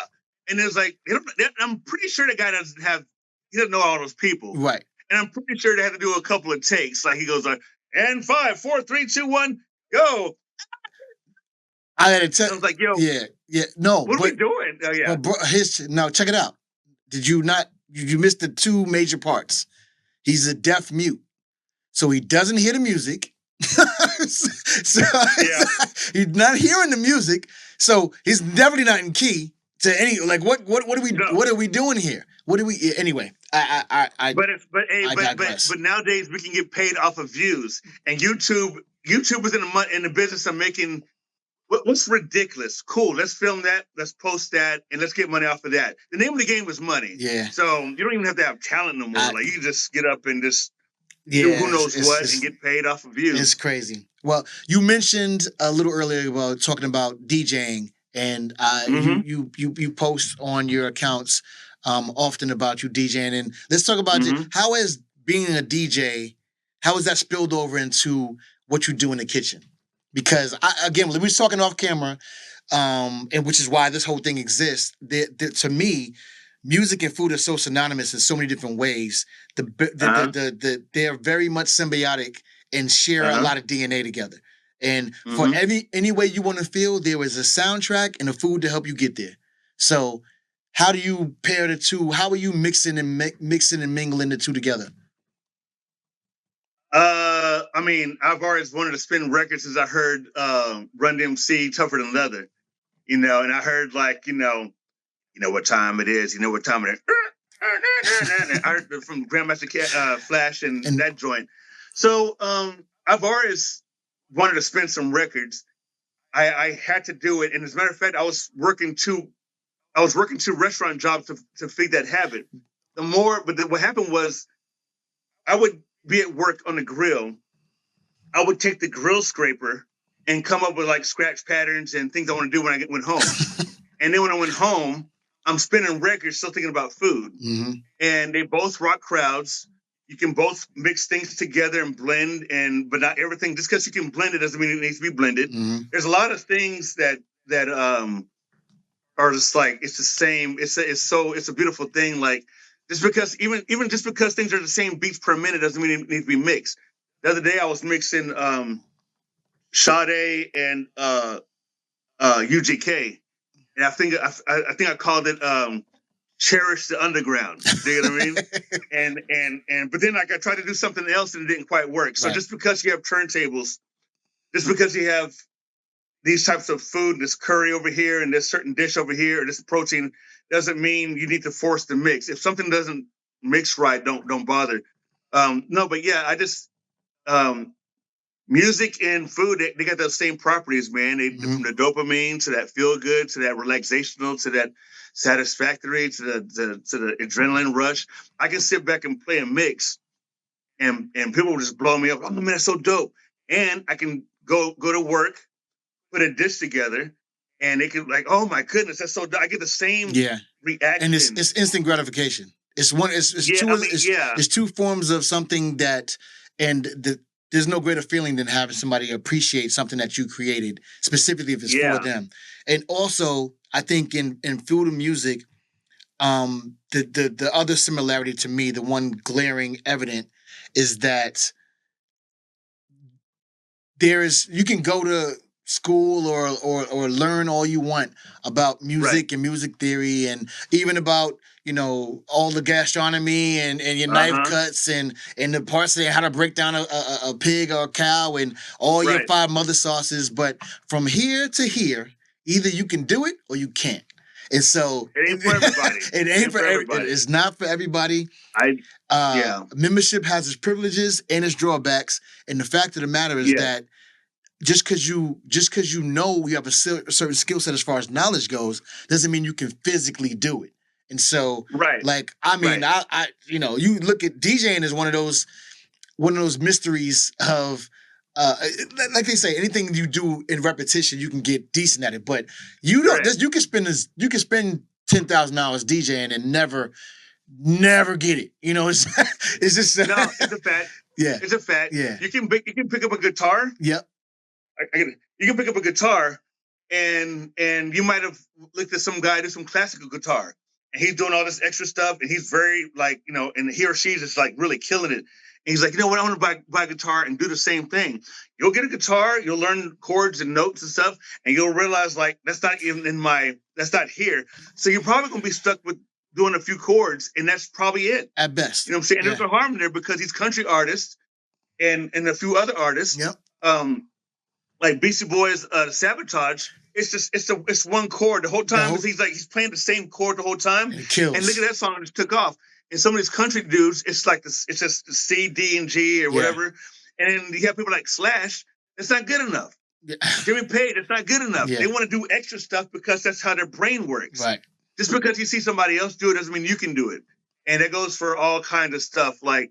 And it was like, I'm pretty sure the guy he doesn't know all those people, right? And I'm pretty sure they had to do a couple of takes. Like he goes like, and 5, 4, 3, 2, 1, go. I had to tell. I was like, yo, yeah, no. What are we doing? Oh yeah. Now check it out. Did you missed the two major parts. He's a deaf mute, so he doesn't hear the music. so he's not hearing the music, so he's definitely not in key to any. Like what are we doing here? What do we anyway? But nowadays we can get paid off of views, and YouTube is in the business of making. What's ridiculous? Cool. Let's film that. Let's post that, and let's get money off of that. The name of the game is money. Yeah. So you don't even have to have talent no more. Like you can just get up and just do who knows what and get paid off of views. It's crazy. Well, you mentioned a little earlier about talking about DJing, and you post on your accounts often about you DJing. And let's talk about how has being a DJ, how has that spilled over into what you do in the kitchen? Because again, we were talking off camera, and which is why this whole thing exists. To me, music and food are so synonymous in so many different ways. They're very much symbiotic and share a lot of DNA together. And for any way you want to feel, there is a soundtrack and a food to help you get there. So how do you pair the two? How are you mixing and mingling the two together? I mean, I've always wanted to spin records since I heard Run DMC Tougher Than Leather, and I heard like, you know what time it is, you know what time it is. I heard it from Grandmaster Flash and that joint. So I've always wanted to spin some records. I had to do it, and as a matter of fact, I was working two restaurant jobs to feed that habit. What happened was, I would be at work on the grill. I would take the grill scraper and come up with like scratch patterns and things I want to do when I went home. And then when I went home, I'm spinning records, still thinking about food. And they both rock crowds. You can both mix things together and blend, but not everything. Just because you can blend it doesn't mean it needs to be blended. There's a lot of things that are just like, it's the same. It's a beautiful thing. Like, just because even just because things are the same beats per minute doesn't mean it needs to be mixed. The other day I was mixing Sade and UGK, and I think I called it Cherish the Underground. You know what I mean? But then like I tried to do something else and it didn't quite work. So just because you have turntables, just because you have these types of food, this curry over here and this certain dish over here, or this protein, doesn't mean you need to force the mix. If something doesn't mix right, don't bother. No, but yeah, I just music and food, they got those same properties, man. From the dopamine to that feel good to that relaxational to that satisfactory to the adrenaline rush. I can sit back and play a mix, and people will just blow me up. Oh man, that's so dope. And I can go to work, put a dish together, and they can like, oh my goodness, that's so. I get the same reaction, and it's instant gratification. It's two forms of something that, there's no greater feeling than having somebody appreciate something that you created, specifically if it's for them. And also, I think in food and music, the other similarity to me, the one glaring evident, is that you can go to school or learn all you want about music and music theory, and even about all the gastronomy and your knife cuts and the parts of how to break down a pig or a cow and all your 5 mother sauces. But from here to here, either you can do it or you can't. And so it ain't for everybody. It ain't for everybody. It's not for everybody. Membership has its privileges and its drawbacks, and the fact of the matter is that just because you know you have a certain skill set as far as knowledge goes, doesn't mean you can physically do it. And so, I you look at DJing as one of those mysteries of, like they say, anything you do in repetition, you can get decent at it. But you can spend $10,000 DJing and never get it. It's just no, it's a fact. Yeah, it's a fact. Yeah, you can pick up a guitar. Yep. You can pick up a guitar, and you might have looked at some guy do some classical guitar, and he's doing all this extra stuff, and he's very and he or she's just like really killing it. And he's like, you know what, I want to buy a guitar and do the same thing. You'll get a guitar, you'll learn chords and notes and stuff, and you'll realize like that's not not here. So you're probably gonna be stuck with doing a few chords, and that's probably it at best. You know what I'm saying? And there's no harm there because he's country artists and a few other artists. Yep. Like Beastie Boys, Sabotage. It's one chord the whole time. He's playing the same chord the whole time. And it kills. And look at that song, it just took off. And some of these country dudes, it's like this. It's just C, D, and G or whatever. And then you have people like Slash. It's not good enough. Yeah. Jimmy Page. It's not good enough. Yeah. They want to do extra stuff because that's how their brain works. Right. Just because you see somebody else do it doesn't mean you can do it. And that goes for all kinds of stuff. Like,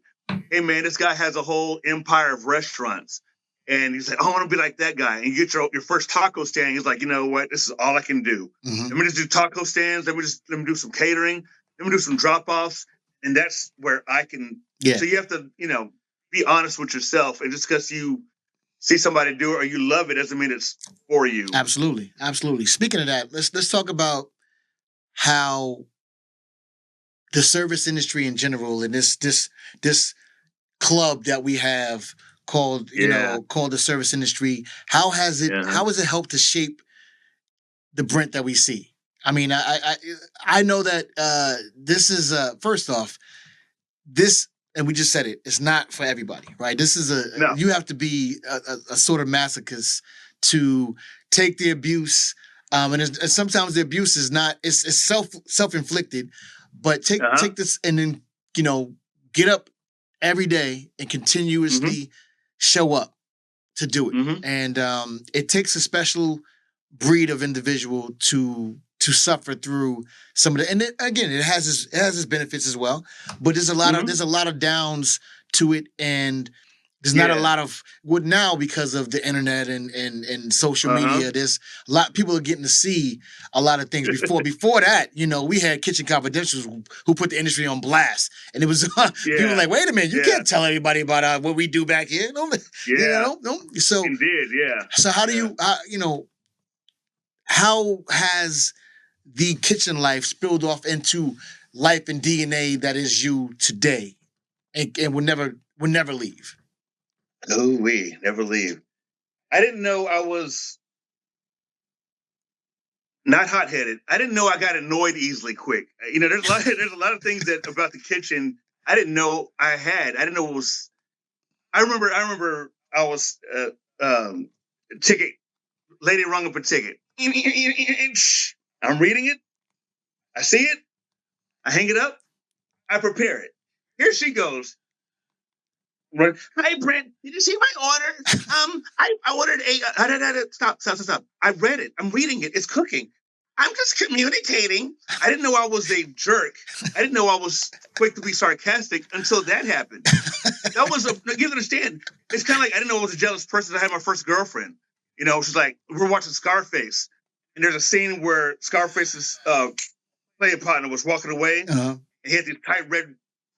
hey man, this guy has a whole empire of restaurants. And he's like, I want to be like that guy. And you get your first taco stand. He's like, you know what? This is all I can do. Let me just do taco stands. Let me do some catering. let me do some drop offs, and that's where I can. Yeah. So you have to, be honest with yourself, and just because you see somebody do it or you love it doesn't mean it's for you. Absolutely. Absolutely. Speaking of that, let's talk about how the service industry in general and this club that we have called called the service industry. How has it helped to shape the Brent that we see? I mean, I know that this is first off, this, and we just said it, it's not for everybody, right? This is you have to be a sort of masochist to take the abuse, and sometimes the abuse is not, it's self-inflicted, but take this and then get up every day and continuously show up to do it, and it takes a special breed of individual to suffer through some of the, and it has its benefits as well, but there's a lot of downs to it, and there's not a lot of now because of the internet and social media. There's a lot, people are getting to see a lot of things. Before that, we had Kitchen Confidentials who put the industry on blast, and it was people were like, wait a minute, you can't tell everybody about what we do back here. So indeed, So how do you how has the kitchen life spilled off into life and DNA that is you today, and will never leave? Oh, we never leave. I didn't know I was not hot-headed. I didn't know I got annoyed easily quick. There's a lot of things that about the kitchen I didn't know I had. I didn't know it was. I remember I was ticket. Lady rung up a ticket. I'm reading it. I see it. I hang it up. I prepare it. Here she goes. Right. Hi, Brent. Did you see my order? I ordered a. Stop. I read it. I'm reading it. It's cooking. I'm just communicating. I didn't know I was a jerk. I didn't know I was quick to be sarcastic until that happened. That was you understand. It's kind of like I didn't know I was a jealous person. I had my first girlfriend. She's like, we're watching Scarface, and there's a scene where Scarface's playing partner was walking away, and he had these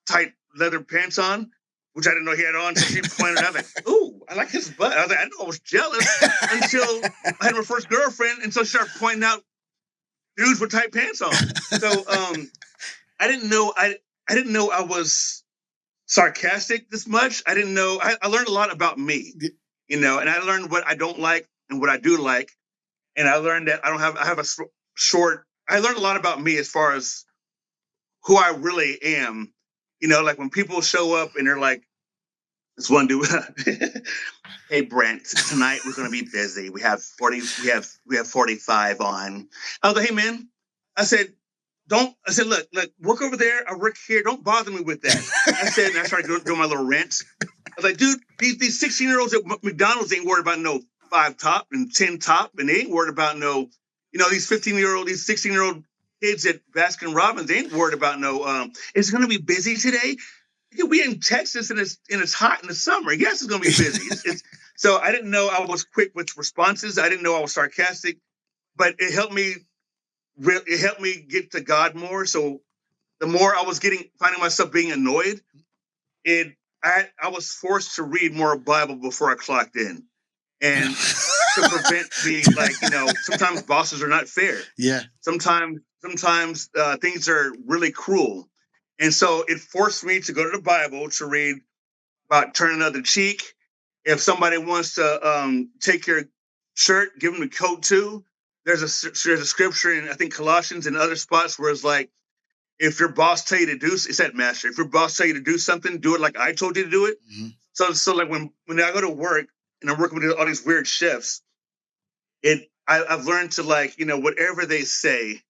tight leather pants on, which I didn't know he had on. So she pointed out, like, "Ooh, I like his butt." I was like, I know I was jealous until I had my first girlfriend, and so she started pointing out dudes with tight pants on. So I didn't know I was sarcastic this much. I didn't know. I learned a lot about me, and I learned what I don't like and what I do like, and I learned that I have a short. I learned a lot about me as far as who I really am. Like when people show up and they're like, this one dude, hey Brent, tonight we're gonna be busy. We have 45 on. I was like, hey man, I said, look, work over there, I work here, don't bother me with that. I said, and I started doing my little rants. I was like, dude, these 16-year-olds at McDonald's ain't worried about no 5 top and 10 top, and they ain't worried about no, these 16-year-old kids at Baskin Robbins, they ain't worried about no, it's going to be busy today. We in Texas and it's hot in the summer. Yes, it's going to be busy. So I didn't know I was quick with responses. I didn't know I was sarcastic, but it helped me get to God more. So the more I was finding myself being annoyed, I was forced to read more Bible before I clocked in. And to prevent being like, sometimes bosses are not fair. Yeah. Sometimes things are really cruel. And so it forced me to go to the Bible to read about turn another cheek. If somebody wants to take your shirt, give them the coat too. There's a scripture in, I think, Colossians and other spots where it's like, if your boss tell you to do, it's that master. If your boss tell you to do something, do it like I told you to do it. Mm-hmm. So like when I go to work and I'm working with all these weird chefs, I've learned to whatever they say.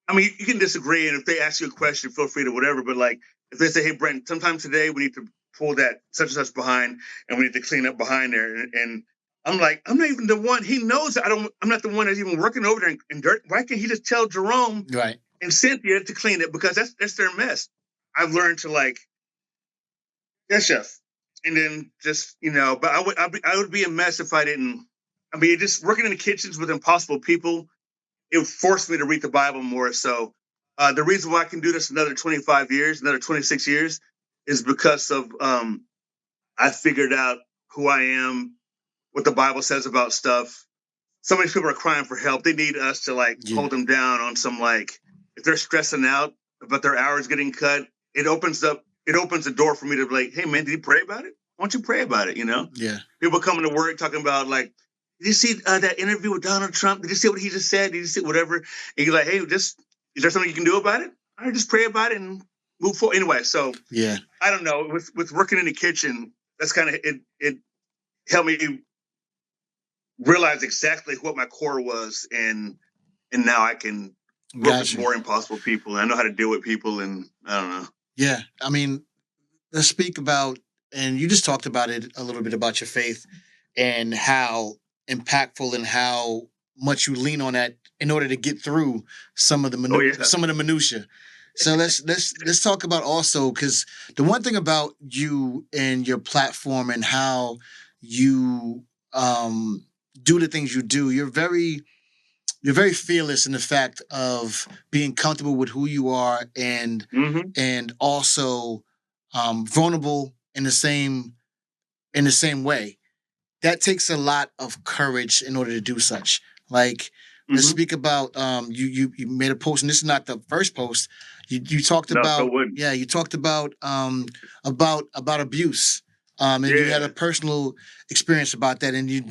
I mean, you can disagree, and if they ask you a question, feel free to whatever. But like, if they say, "Hey, Brent, sometime today we need to pull that such and such behind, and we need to clean up behind there," and I'm like, I'm not even the one. He knows I'm not the one that's even working over there in dirt. Why can't he just tell Jerome and Cynthia to clean it, because that's their mess? I've learned to yes, chef, and then just but I would be a mess if I didn't. I mean, just working in the kitchens with impossible people. It forced me to read the Bible more. So The reason why I can do this another 25 years, another 26 years, is because of I figured out who I am, what the Bible says about stuff. So many people are crying for help. They need us to like hold them down on some like if they're stressing out about their hours getting cut, it opens the door for me to be like, hey man, did you pray about it? Why don't you pray about it? You know? Yeah. People coming to work talking about like, did you see that interview with Donald Trump? Did you see what he just said? Did you see whatever? And you're like, hey, is there something you can do about it? All right, just pray about it and move forward. Anyway, so Yeah. I don't know. With working in the kitchen, that's kind of it helped me realize exactly what my core was, and now I can work with more impossible people. And I know how to deal with people, and I don't know. Yeah, I mean, let's speak about, and you just talked about it a little bit about your faith and how impactful and how much you lean on that in order to get through some of the some of the minutia. So let's talk about also, because the one thing about you and your platform and how you do the things you do, you're very fearless in the fact of being comfortable with who you are and also vulnerable in the same way. That takes a lot of courage in order to do such. Like, let's speak about you made a post, and this is not the first post. You talked about you talked about abuse. And you had a personal experience about that, and you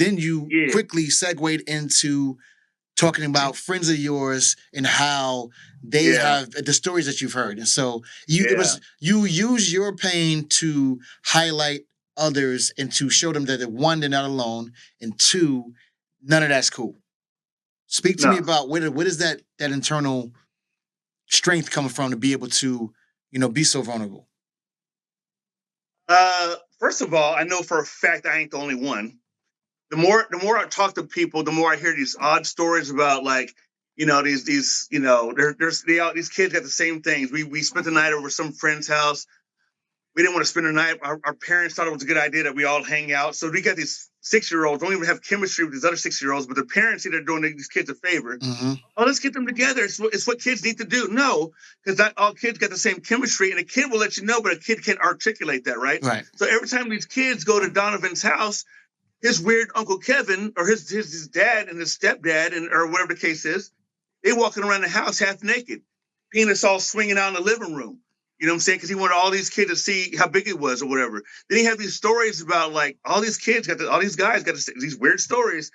quickly segued into talking about friends of yours and how they have the stories that you've heard. And so you use your pain to highlight others and to show them that one, they're not alone, and two, none of that's cool. Speak to me about where does that internal strength coming from to be able to, be so vulnerable? First of all, I know for a fact I ain't the only one. The more I talk to people, the more I hear these odd stories about like, these these kids got the same things. We spent the night over some friend's house. We didn't want to spend the night. Our parents thought it was a good idea that we all hang out. So we got these 6-year-olds, don't even have chemistry with these other 6-year-olds, but the parents see they're doing these kids a favor. Oh, let's get them together. It's what kids need to do. No, because not all kids got the same chemistry, and a kid will let you know, but a kid can't articulate that, right? Right. So every time these kids go to Donovan's house, his weird Uncle Kevin or his dad and his stepdad or whatever the case is, they walking around the house half naked, penis all swinging out in the living room. You know what I'm saying? Because he wanted all these kids to see how big it was or whatever. Then he had these stories about like all these guys got these weird stories.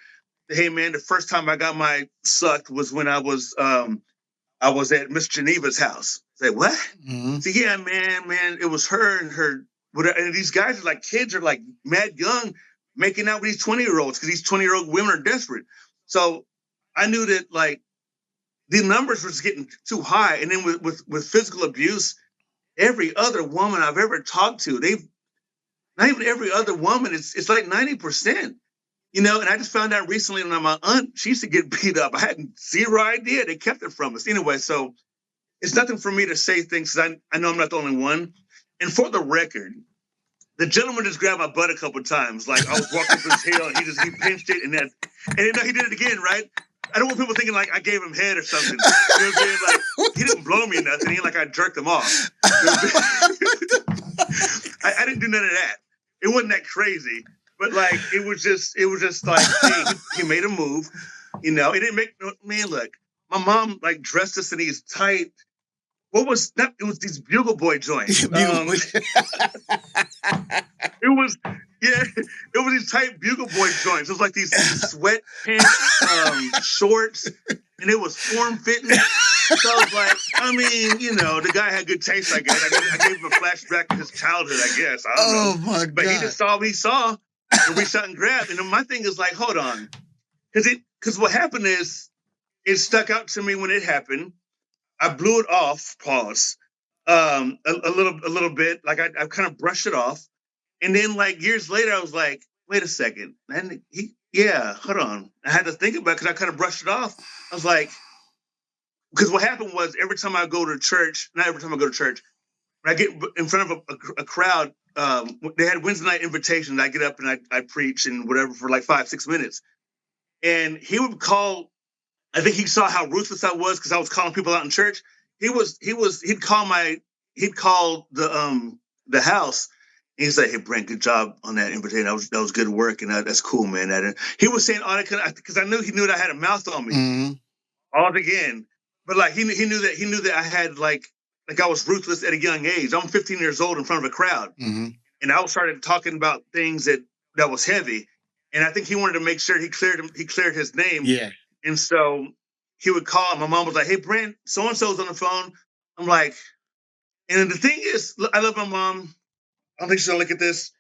Hey man, the first time I got my sucked was when I was at Miss Geneva's house. Say what? So yeah, man, it was her and her. And these guys are like kids are like mad young, making out with these 20-year-olds because these 20-year-old women are desperate. So I knew that like the numbers were just getting too high. And then with physical abuse, every other woman I've ever talked to, not even every other woman, it's like 90%, and I just found out recently that my aunt, she used to get beat up. I had zero idea. They kept it from us. Anyway, so it's nothing for me to say things because I know I'm not the only one. And for the record, the gentleman just grabbed my butt a couple of times. Like I was walking through his heel and he pinched it and then he did it again, right? I don't want people thinking like I gave him head or something. You know what I'm saying? Like he didn't blow me or nothing. He ain't like I jerked him off. I didn't do none of that. It wasn't that crazy, but like it was just like hey, he made a move. It didn't make man look. My mom like dressed us in these tight. What was that? It was these Bugle Boy joints. It was these tight Bugle Boy joints. It was like these sweatpants, shorts, and it was form fitting. So I was like, the guy had good taste, I guess. I gave him a flashback to his childhood, I guess. I don't know. Oh my God. But he just saw what he saw and reached out and grabbed. And then my thing is like, hold on. Because what happened is it stuck out to me when it happened. I blew it off, pause, a little bit. Like I kind of brushed it off. And then like years later, I was like, wait a second. And hold on. I had to think about it because I kind of brushed it off. I was like, because what happened was every time I go to church, not every time I go to church, when I get in front of a crowd, they had Wednesday night invitations. I get up and I preach and whatever for like 5-6 minutes. And he would call, I think he saw how ruthless I was because I was calling people out in church. he'd call the house. And he's like, "Hey Brent, good job on that invitation. That was good work, and that's cool, man." He was saying all that because I knew he knew that I had a mouth on me. Mm-hmm. All again, but like he knew that I had like I was ruthless at a young age. I'm 15 years old in front of a crowd, Mm-hmm. and I started talking about things that was heavy, and I think he wanted to make sure he cleared his name. Yeah. And so he would call. My mom was like, "Hey Brent, so and so's on the phone." I'm like, and the thing is, I love my mom. I don't think she's gonna look at this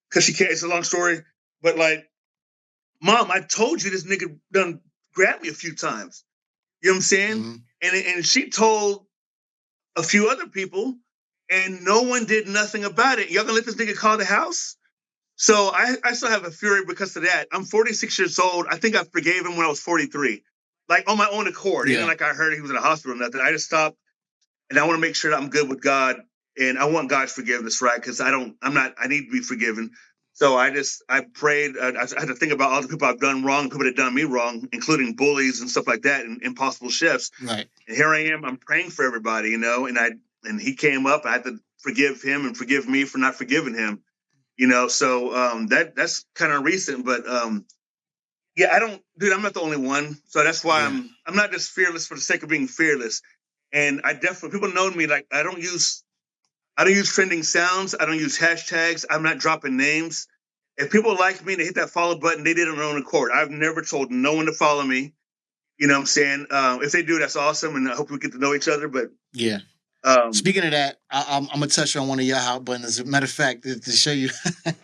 because she can't. It's a long story, but like, Mom, I told you this nigga done grabbed me a few times. You know what I'm saying? Mm-hmm. And she told a few other people, and no one did nothing about it. Y'all gonna let this nigga call the house? So I still have a fury because of that. I'm 46 years old. I think I forgave him when I was 43, like on my own accord. Yeah. Even like I heard he was in a hospital or nothing. I just stopped, and I want to make sure that I'm good with God, and I want God's forgiveness, right? Because I need to be forgiven. So I prayed. I had to think about all the people I've done wrong, people that done me wrong, including bullies and stuff like that, and impossible chefs. Right. And here I am. I'm praying for everybody, you know. And he came up. I had to forgive him and forgive me for not forgiving him, you know. So that's kind of recent, but yeah, I'm not the only one. So that's why I'm not just fearless for the sake of being fearless. And I definitely, people know me, like I don't use trending sounds. I don't use hashtags. I'm not dropping names. If people like me, they hit that follow button, they did it on their own accord. I've never told no one to follow me. You know what I'm saying? If they do, that's awesome. And I hope we get to know each other. But yeah. Speaking of that, I'm going to touch on one of your hot buttons. As a matter of fact, to show you, there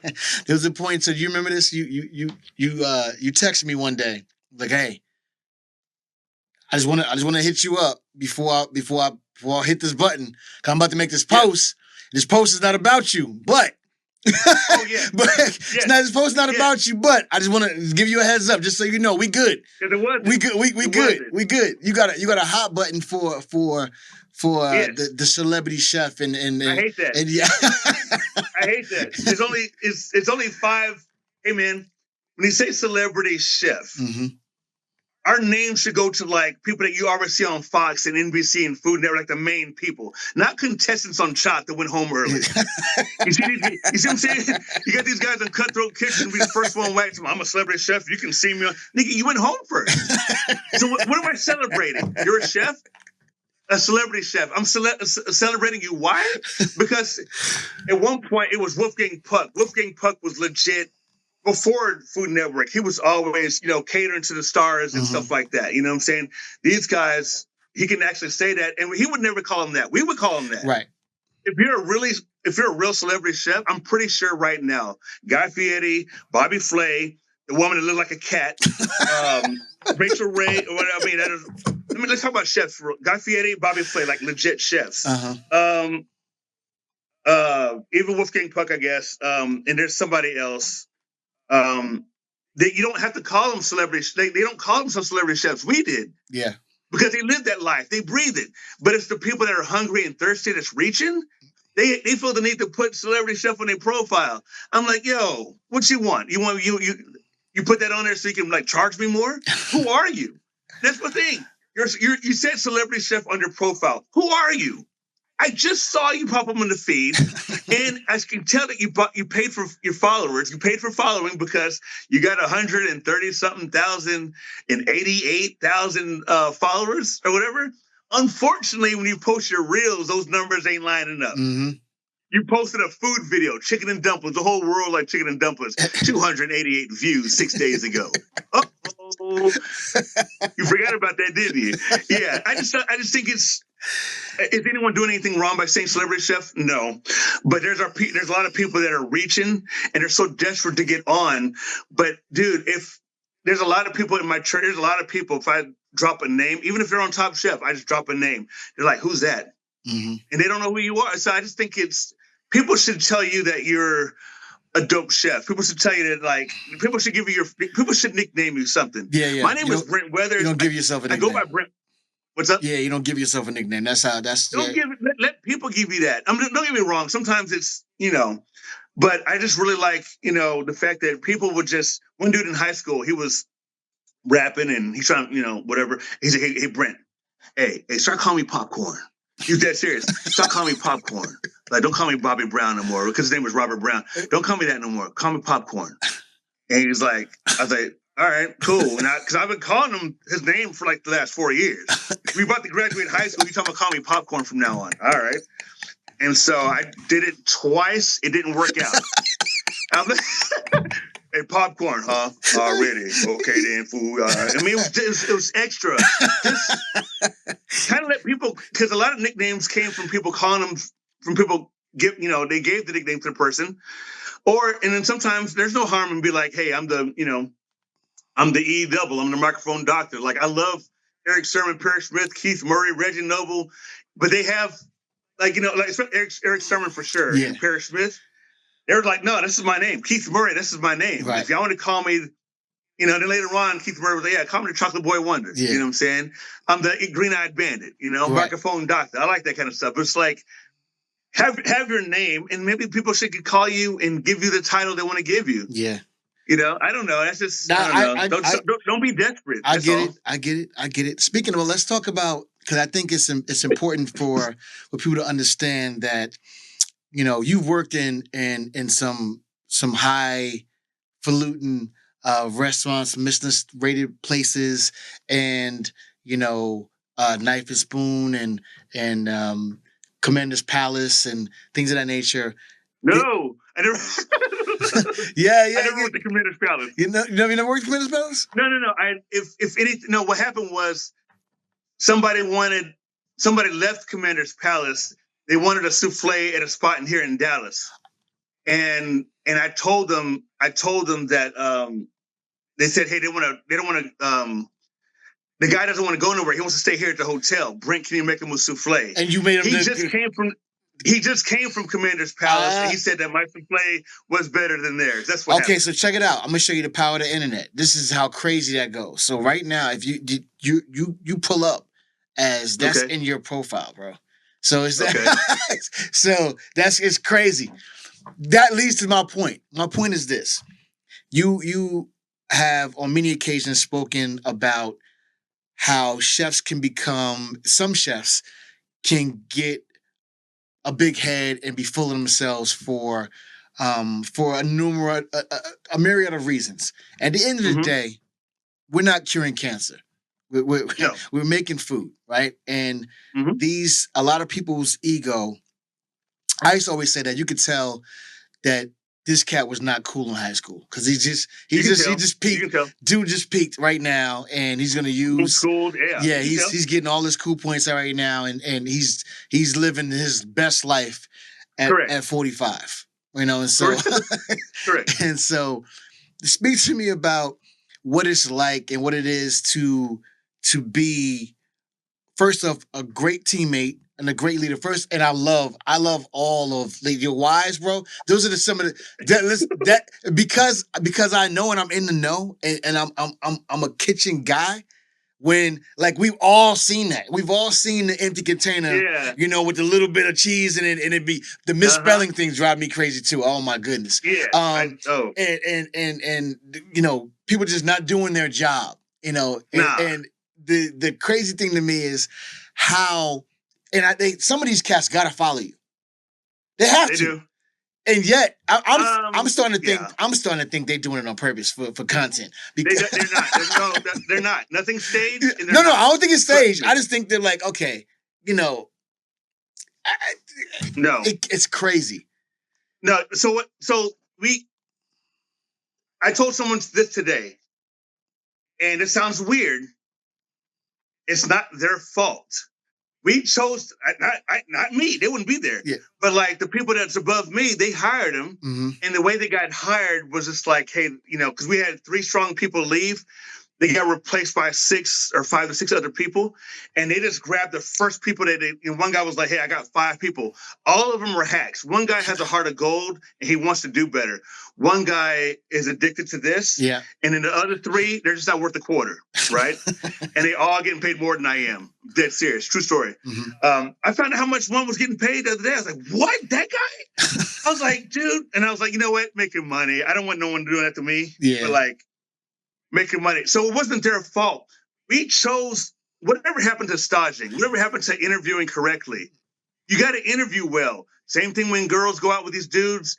was a point. So you remember this? You texted me one day, like, "Hey, I just want to hit you up before I hit this button. 'Cause I'm about to make this post. This post is not about you, but." Oh yeah, but this post is not about you. But I just want to give you a heads up, just so you know, we good. We good. We good. We good. You got a hot button for the celebrity chef and I hate that. And yeah, I hate that. It's only 5. Hey man, when you say celebrity chef, our name should go to like people that you already see on Fox and NBC and Food Network, like the main people, not contestants on Chopped that went home early. You see what I'm saying? You got these guys in Cutthroat Kitchen, be the first one whacked. I'm a celebrity chef. You can see me. Nigga, you went home first. So what am I celebrating? You're a chef? A celebrity chef. I'm celebrating you. Why? Because at one point it was Wolfgang Puck. Wolfgang Puck was legit. Before Food Network, he was always, catering to the stars and stuff like that. You know what I'm saying? These guys, he can actually say that, and he would never call them that. We would call them that. Right. If you're a real celebrity chef, I'm pretty sure right now, Guy Fieri, Bobby Flay, the woman that looked like a cat, Rachel Ray, or whatever. Let's talk about chefs. Guy Fieri, Bobby Flay, like legit chefs. Even Wolfgang Puck, I guess. And there's somebody else. You don't have to call them celebrities. They don't call themselves celebrity chefs. We did. Yeah. Because they lived that life. They breathe it. But it's the people that are hungry and thirsty that's reaching. They feel the need to put celebrity chef on their profile. I'm like, yo, what you want? You put that on there so you can like charge me more? Who are you? That's the thing. You said celebrity chef on your profile. Who are you? I just saw you pop them in the feed, and I can tell that you paid for your followers. You paid for following because you got 130-something thousand and 88,000 followers or whatever. Unfortunately, when you post your reels, those numbers ain't lining up. You posted a food video, chicken and dumplings, the whole world like chicken and dumplings, 288 views 6 days ago. Uh-oh. You forgot about that, didn't you? Yeah, I just think is anyone doing anything wrong by saying celebrity chef? No. But there's a lot of people that are reaching and they're so desperate to get on. But dude, if there's a lot of people in my church, there's a lot of people, if I drop a name, even if they're on Top Chef, I just drop a name. They're like, who's that? And they don't know who you are. So I just think people should tell you that you're a dope chef. People should tell you that, like, people should nickname you something. Yeah. My name is Brent Weathers. You don't give yourself a nickname. I go by Brent. What's up? Yeah, you don't give yourself a nickname. Let people give you that. Don't get me wrong. Sometimes it's, but I just really like, the fact that people would just, one dude in high school, he was rapping and he's trying, whatever. He said, hey, Brent, hey, start calling me Popcorn. He's dead serious. Stop calling me Popcorn. Like, don't call me Bobby Brown no more because his name was Robert Brown. Don't call me that no more. Call me Popcorn. And he was like, I was like, all right, cool. And because I've been calling him his name for like the last 4 years. We about to graduate high school. You talking about call me Popcorn from now on. All right. And so I did it twice. It didn't work out. Hey, Popcorn, huh? Already. Okay, then, fool. I mean, it was extra. Just kind of let people, because a lot of nicknames came from people calling them, from people they gave the nickname to the person. And then sometimes there's no harm in be like, hey, I'm the E double. I'm the microphone doctor. Like, I love Eric Sermon, Perry Smith, Keith Murray, Reggie Noble, but they have Eric Sermon for sure, and Perry Smith. They were like, no, this is my name. Keith Murray, this is my name. Right. If y'all want to call me, then later on, Keith Murray was like, yeah, call me the Chocolate Boy Wonder. Yeah. You know what I'm saying? I'm the Green-Eyed Bandit, microphone doctor. I like that kind of stuff. But it's like, have your name, and maybe people should call you and give you the title they want to give you. Yeah. I don't know. That's just, I don't know. Don't be desperate. I get it. Speaking of, let's talk about, because I think it's important for people to understand that, you've worked in some highfalutin restaurants, Michelin-rated places, and Knife and Spoon and Commander's Palace and things of that nature. No, I never. Yeah. I never worked at Commander's Palace. You never worked at Commander's Palace? No. If anything, no. What happened was somebody left Commander's Palace. They wanted a souffle at a spot here in Dallas, and I told them that they said, hey, they don't want to. The guy doesn't want to go nowhere. He wants to stay here at the hotel. Brent, can you make him a souffle? And you made him. He just came from Commander's Palace, and he said that my souffle was better than theirs. That's what. Okay, so check it out. I'm gonna show you the power of the internet. This is how crazy that goes. So right now, if you pull up as that's in your profile, bro. So it's that. So it's crazy. That leads to my point. My point is this: you have on many occasions spoken about how some chefs can get a big head and be full of themselves for a myriad of reasons. At the end of the day, we're not curing cancer. We're making food, right? And a lot of people's ego. I used to always say that you could tell that this cat was not cool in high school because he just peaked. Dude just peaked right now, and he's gonna use schooled. Yeah, he's getting all his cool points right now, and he's living his best life at 45. And so correct. And so, speak to me about what it's like and what it is to be, first off, a great teammate and a great leader first. And I love all of your whys, bro. Those are some of that because I know and I'm in the know and I'm a kitchen guy. When we've all seen that. We've all seen the empty container, with a little bit of cheese in it, and it be the misspelling things drive me crazy too. Oh my goodness. Yeah. And people just not doing their job, and the crazy thing to me is how, and I think some of these cats gotta follow you. They have to. Do. And yet, I'm starting to think they're doing it on purpose for content. Because they're not. Nothing's staged. No, I don't think it's staged. I just think they're like, okay, no, it's crazy. No, so what? So I told someone this today, and it sounds weird. It's not their fault. We chose, not me, they wouldn't be there. Yeah. But the people that's above me, they hired them. Mm-hmm. And the way they got hired was just like, hey, because we had 3 strong people leave. They got replaced by 5 or 6 other people. And they just grabbed the first people one guy was like, hey, I got 5 people. All of them were hacks. One guy has a heart of gold and he wants to do better. One guy is addicted to this. Yeah. And then the other 3, they're just not worth a quarter, right? And they all getting paid more than I am. Dead serious. True story. Mm-hmm. I found out how much one was getting paid the other day. I was like, what? That guy? I was like, dude. And I was like, you know what? Making money. I don't want no one doing that to me. Yeah. But making money. So it wasn't their fault. We chose whatever happened to staging? Whatever happened to interviewing correctly? You got to interview well. Same thing when girls go out with these dudes.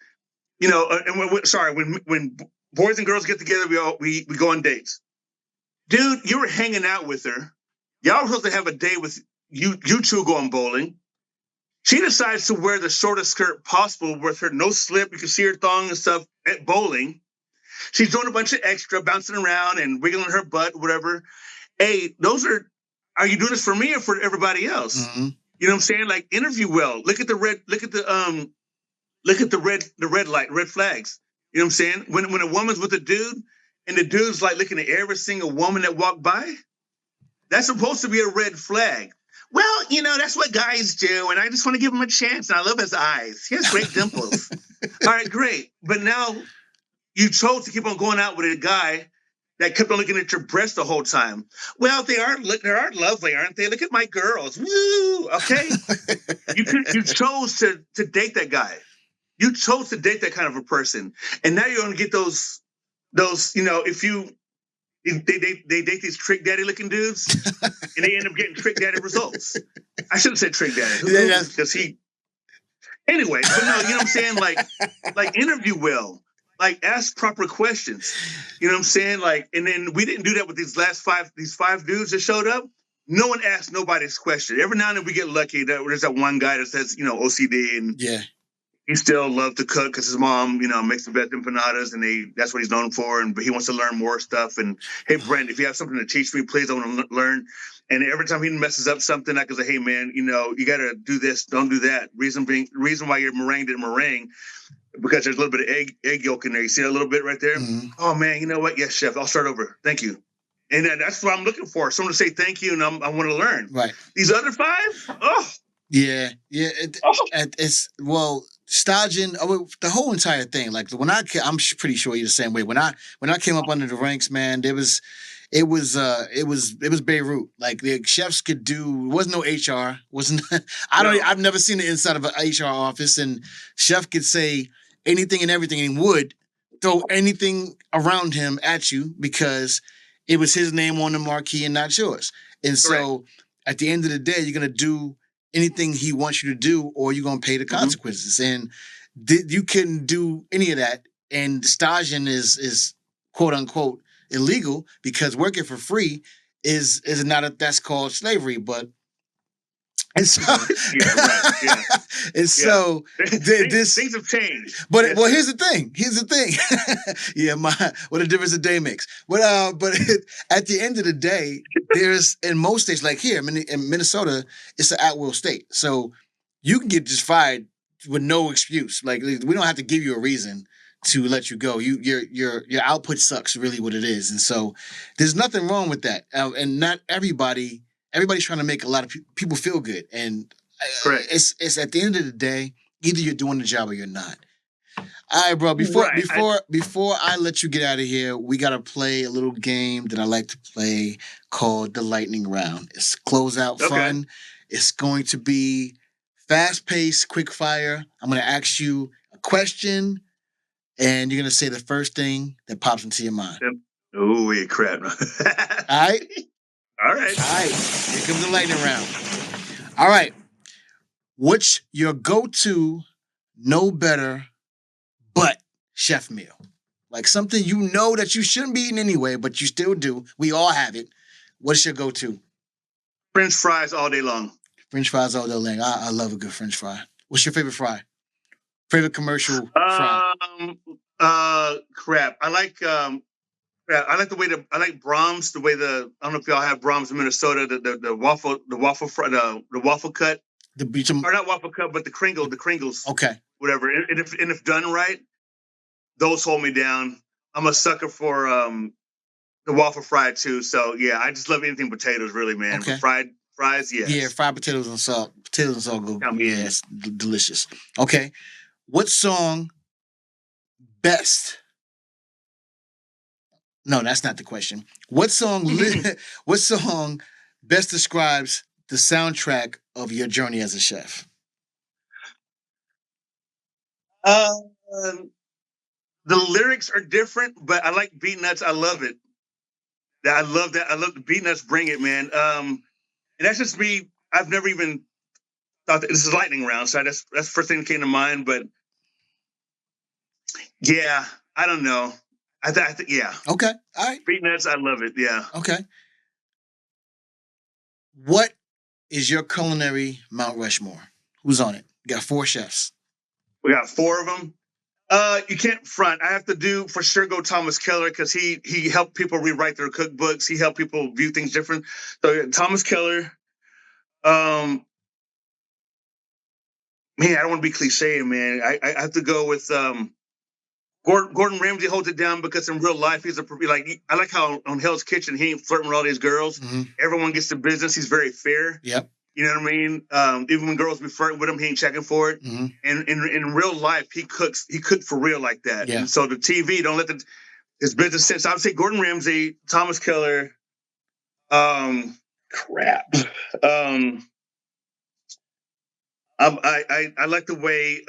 When boys and girls get together, we go on dates. Dude, you were hanging out with her. Y'all were supposed to have a day with you two going bowling. She decides to wear the shortest skirt possible with her no slip. You can see her thong and stuff at bowling. She's doing a bunch of extra, bouncing around and wiggling her butt, whatever. Hey, are you doing this for me or for everybody else? Mm-hmm. You know what I'm saying? Like, interview well. Look at the red flags. You know what I'm saying? When a woman's with a dude and the dude's like looking at every single woman that walked by, that's supposed to be a red flag. Well, that's what guys do, and I just want to give him a chance, and I love his eyes. He has great dimples. All right, great. But now you chose to keep on going out with a guy that kept on looking at your breasts the whole time. Well, they are lovely, aren't they? Look at my girls. Woo! Okay. You chose to date that guy. You chose to date that kind of a person. And now you're going to get those, if they date these trick daddy looking dudes and they end up getting trick daddy results. I should have said trick daddy. Because anyway, but no, you know what I'm saying? Like interview well. Like, ask proper questions. You know what I'm saying? Like, and then we didn't do that with these five dudes that showed up. No one asked nobody's question. Every now and then we get lucky that there's that one guy that says, OCD, and he still loves to cook because his mom, makes the best empanadas, and that's what he's known for. But he wants to learn more stuff. And hey, Brent, if you have something to teach me, please, I want to learn. And every time he messes up something, I can say, hey, man, you got to do this, don't do that. Reason why your meringue didn't meringue, because there's a little bit of egg yolk in there. You see that a little bit right there? Mm-hmm. Oh, man, you know what? Yes, chef, I'll start over. Thank you. And that's what I'm looking for. Someone to say thank you, and I want to learn. Right. These other five? Oh. Yeah. Staging, the whole entire thing. Like, I'm pretty sure you're the same way. When I came up under the ranks, man, it was Beirut. Like, the chefs could do. Wasn't no HR. I've never seen the inside of an HR office, and chef could say anything and everything, and he would throw anything around him at you because it was his name on the marquee and not yours. And so, at the end of the day, you're gonna do anything he wants you to do, or you're gonna pay the consequences. And you couldn't do any of that. And staging is quote unquote illegal because working for free is not that's called slavery. But and so and so things have changed. But here's the thing. What a difference a day makes. But at the end of the day, there's in most states, like here in Minnesota, it's an at-will state. So you can get just fired with no excuse. Like, we don't have to give you a reason to let you go. Your output sucks, really what it is. And so there's nothing wrong with that. And not everybody's trying to make a lot of people feel good. And it's at the end of the day, either you're doing the job or you're not. All right, bro. Before I let you get out of here, we gotta play a little game that I like to play called the lightning round. It's closeout fun. It's going to be fast-paced, quick fire. I'm gonna ask you a question, and you're gonna say the first thing that pops into your mind. Oh, wait, crap. All right. All right. Here comes the lightning round. All right. What's your go-to, no better, but chef meal? Like something you know that you shouldn't be eating anyway, but you still do. We all have it. What's your go-to? French fries all day long. French fries all day long. I love a good French fry. What's your favorite fry? Favorite commercial fry? Crap. I like Brahms. I don't know if y'all have Brahms in Minnesota. The waffle cut. Or not waffle cut, but the Kringles. Okay. Whatever. And if done right, those hold me down. I'm a sucker for the waffle fry too. So yeah, I just love anything potatoes, really, man. Okay. Fried fries, yes. Yeah, fried potatoes and salt. Potatoes and salt go. Yeah, it's delicious. Okay. What song best? No, that's not the question. What song best describes the soundtrack of your journey as a chef? The lyrics are different, but I like Beat Nuts. I love it. I love that. I love the Beat Nuts. Bring it, man. And that's just me. I've never even thought that this is lightning round, so that's the first thing that came to mind. But yeah, I don't know. I think yeah. Okay. All right. Beat nuts, I love it. Yeah. Okay. What is your culinary Mount Rushmore? Who's on it? You got 4 chefs. We got 4 of them. You can't front. I have to do for sure go Thomas Keller because he helped people rewrite their cookbooks. He helped people view things different. So Thomas Keller. Man, I don't want to be cliche, man. I have to go with Gordon Ramsay holds it down because in real life he's I like how on Hell's Kitchen he ain't flirting with all these girls. Mm-hmm. Everyone gets the business. He's very fair. Yep. You know what I mean? Even when girls be flirting with him, he ain't checking for it. Mm-hmm. And in real life, he cooked for real like that. Yeah. And so the TV don't let his business sense. I would say Gordon Ramsay, Thomas Keller. Crap. I like the way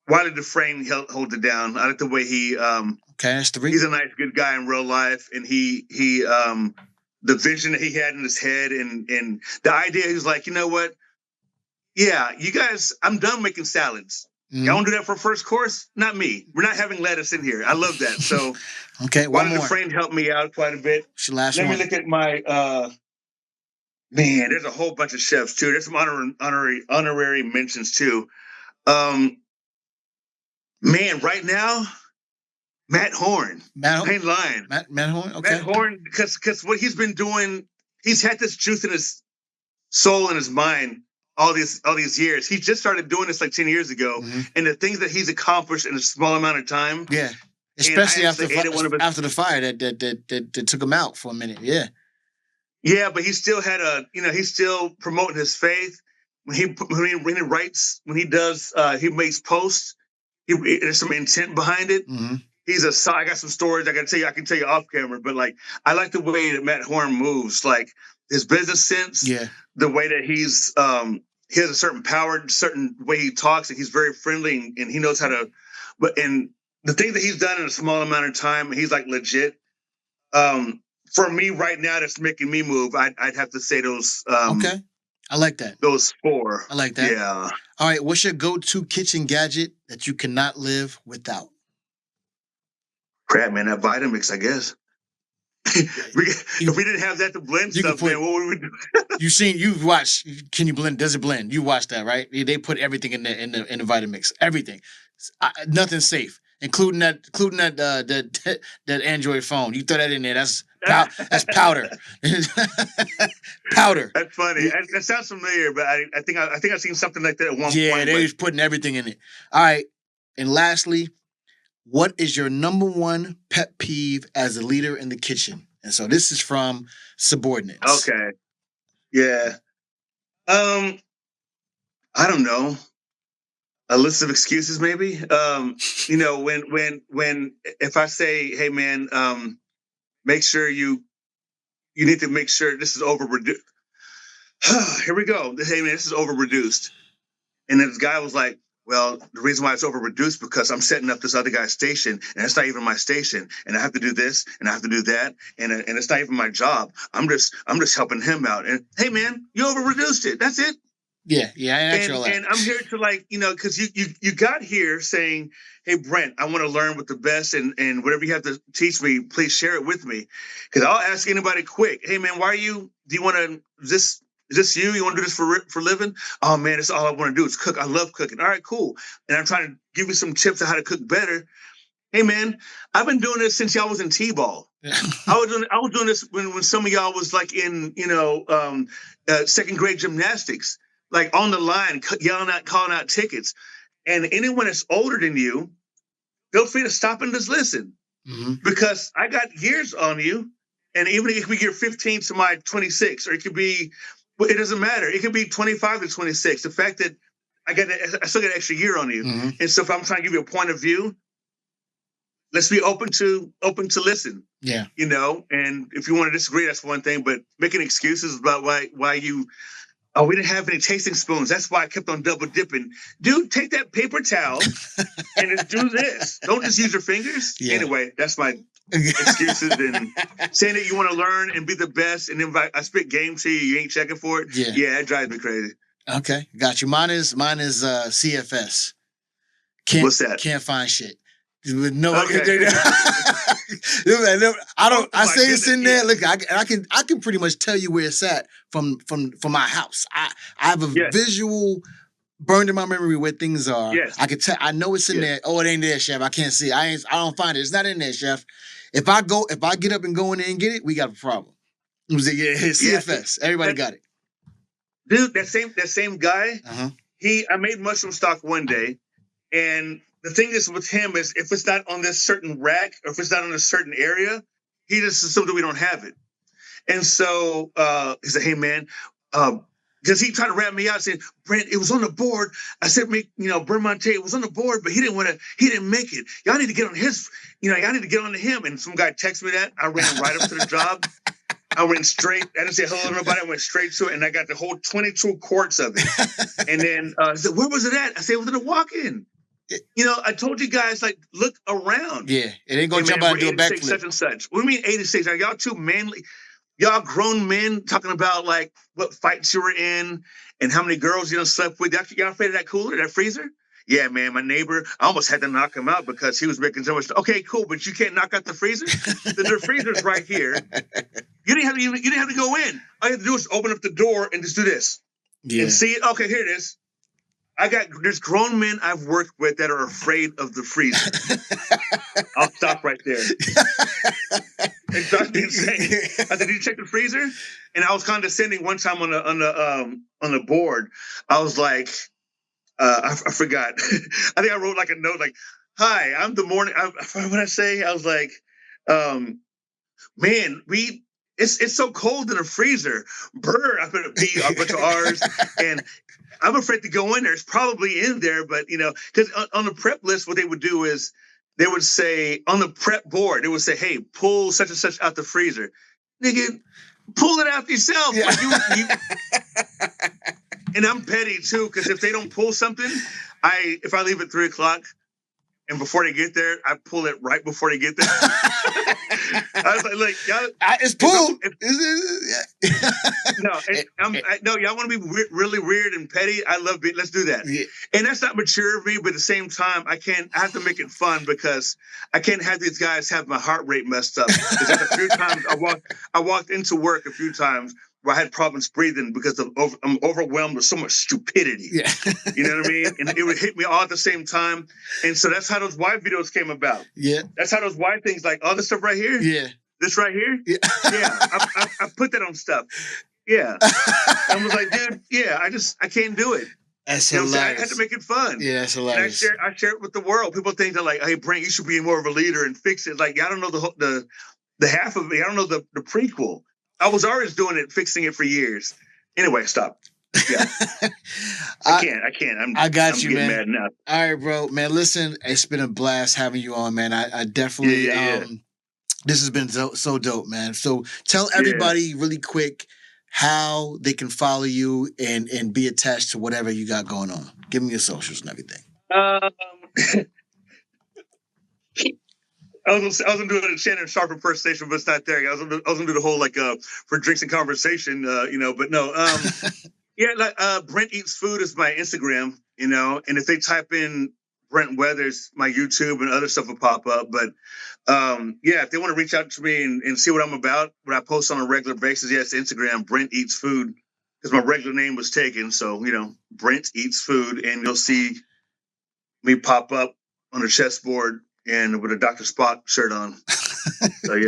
Wiley Dufresne holds it down. I like the way he okay, that's 3. He's a nice, good guy in real life, and he the vision that he had in his head and the idea, he was like, you know what? Yeah, you guys, I'm done making salads. Mm-hmm. Y'all want to do that for first course? Not me. We're not having lettuce in here. I love that. So okay, one Wiley more. Dufresne helped me out quite a bit. What's your last Let one? me look at my man, there's a whole bunch of chefs too. There's some honorary mentions too. Man, right now, Matt Horn. Ain't lying. Matt Horn? Okay. Matt Horn, because what he's been doing, he's had this juice in his soul and his mind all these years. He just started doing this like 10 years ago. Mm-hmm. And the things that he's accomplished in a small amount of time. Yeah. Especially after the fire that took him out for a minute. Yeah. Yeah, but he still had he's still promoting his faith. When he writes, when he does, he makes posts. There's some intent behind it. Mm-hmm. I got some stories I can tell you off camera, but like I like the way that Matt Horn moves, like his business sense, the way that he has a certain power, certain way he talks, and he's very friendly and he knows how to. And the thing that he's done in a small amount of time, he's like legit. For me right now, that's making me move. I'd have to say those. Okay, I like that. Those 4. I like that. Yeah. All right, what's your go-to kitchen gadget that you cannot live without? Crap, man, that Vitamix, I guess. If we didn't have that to blend stuff, man, what would we do? You've watched. Can you blend? Does it blend? You watched that, right? They put everything in the Vitamix. Everything, nothing safe, including that Android phone. You throw that in there. That's powder. Powder. That's funny. That sounds familiar, but I think I've seen something like that at one point. Yeah, they was putting everything in it. All right, and lastly, what is your number 1 pet peeve as a leader in the kitchen? And so this is from subordinates. Okay. Yeah. I don't know. A list of excuses, maybe. When if I say, hey man, make sure you need to make sure this is over reduced. Here we go. Hey man, this is over reduced. And then this guy was like, well, the reason why it's over reduced because I'm setting up this other guy's station, and it's not even my station, and I have to do this, and I have to do that, and it's not even my job. I'm just helping him out. And hey, man, you over reduced it. That's it. Yeah, and I'm here to because you got here saying, hey, Brent, I want to learn with the best, and whatever you have to teach me, please share it with me, because I'll ask anybody quick. Hey, man, do you want to Is this you? You want to do this for living? Oh, man, that's all I want to do is cook. I love cooking. All right, cool. And I'm trying to give you some tips on how to cook better. Hey, man, I've been doing this since y'all was in T-ball. I was doing this when some of y'all was like in, second grade gymnastics, like on the line, yelling out, calling out tickets. And anyone that's older than you, feel free to stop and just listen. Mm-hmm. Because I got years on you. And even if we get 15 to my 26, or it could be, it doesn't matter. It could be 25 to 26. The fact that I still get an extra year on you. Mm-hmm. And so if I'm trying to give you a point of view, let's be open to listen. Yeah. And if you want to disagree, that's one thing, but making excuses about why you, we didn't have any tasting spoons. That's why I kept on double dipping. Dude, take that paper towel and just do this. Don't just use your fingers. Yeah. Anyway, that's my excuses and saying that you want to learn and be the best, and then I spit game to you, you ain't checking for it. Yeah, it drives me crazy. Okay, got you. Mine is CFS. What's that? Can't find shit. No, okay. I don't. I say goodness, it's in there. Look, I can pretty much tell you where it's at from my house. I have a visual burned in my memory where things are. Yes. I can tell. I know it's in there. Oh, it ain't there, chef. I can't see. I don't find it. It's not in there, chef. If I get up and go in there and get it, we got a problem. It was CFS. Everybody got it. Dude, that same guy. I made mushroom stock one day, and the thing is with him is if it's not on this certain rack or if it's not in a certain area, he just assumes that we don't have it. And so he said, "Hey man," because he tried to wrap me out saying, "Brent, it was on the board." I said, Brent Monte, it was on the board, but he didn't make it. Y'all need to get on y'all need to get on to him. And some guy texted me that. I ran right up to the job. I went straight. I didn't say hello to nobody. I went straight to it, and I got the whole 22 quarts of it. And then he said, "Where was it at?" I said, "It was in the walk-in." I told you guys, like, look around. Yeah, it ain't gonna jump out and do a backflip. Such and such. What do you mean 86? Are y'all too manly? Y'all grown men talking about, like, what fights you were in and how many girls you done slept with. Y'all afraid of that cooler, that freezer? Yeah, man, my neighbor, I almost had to knock him out because he was making so much. Okay, cool, but you can't knock out the freezer? The freezer's right here. You didn't have to go in. All you have to do is open up the door and just do this. Yeah. And see it. Okay, here it is. There's grown men I've worked with that are afraid of the freezer. I'll stop right there. It drives me insane. I said, "Did you check the freezer?" And I was condescending one time on the board. I was like, I forgot. I think I wrote like a note like, "Hi, I'm the morning." What I say? I was like, "Man, it's so cold in the freezer." Brr, I put a B, a bunch of R's, and I'm afraid to go in there. It's probably in there, but because on the prep list, what they would do is they would say on the prep board, they would say, "Hey, pull such and such out the freezer." Nigga, pull it out yourself. Yeah. Like and I'm petty too, because if they don't pull something, if I leave at 3:00 and before they get there, I pull it right before they get there. I was like, y'all, it's pulled. No, y'all want to be really weird and petty. I love it. Let's do that. Yeah. And that's not mature of me, but at the same time, I have to make it fun because I can't have these guys have my heart rate messed up. Because a few times I walked into work a few times where I had problems breathing because I'm overwhelmed with so much stupidity. Yeah. You know what I mean? And it would hit me all at the same time. And so that's how those wife videos came about. Yeah. That's how those wife things, like, all this stuff right here. Yeah. This right here. Yeah. Yeah. I put that on stuff. Yeah. I was like, dude, yeah, I can't do it. That's hilarious. I had to make it fun. Yeah, that's hilarious. And I share it with the world. People think they're like, "Hey, Brent, you should be more of a leader and fix it." Like, I don't know the half of it. I don't know the prequel. I was always doing it, fixing it for years. Anyway, stop. Yeah. I can't. I'm getting mad now. All right, bro. Man, listen, it's been a blast having you on, man. I definitely, this has been so dope, man. So tell everybody really quick how they can follow you and be attached to whatever you got going on. Give me your socials and everything. I was gonna do a Shannon Sharp impersonation, but it's not there. I was gonna do the whole like for drinks and conversation, but no. Brent Eats Food is my Instagram, and if they type in Brent Weathers, my YouTube and other stuff will pop up. But if they want to reach out to me and see what I'm about, what I post on a regular basis, it's Instagram, Brent Eats Food, because my regular name was taken. So, Brent Eats Food, and you'll see me pop up on the chessboard and with a Dr. Spock shirt on. So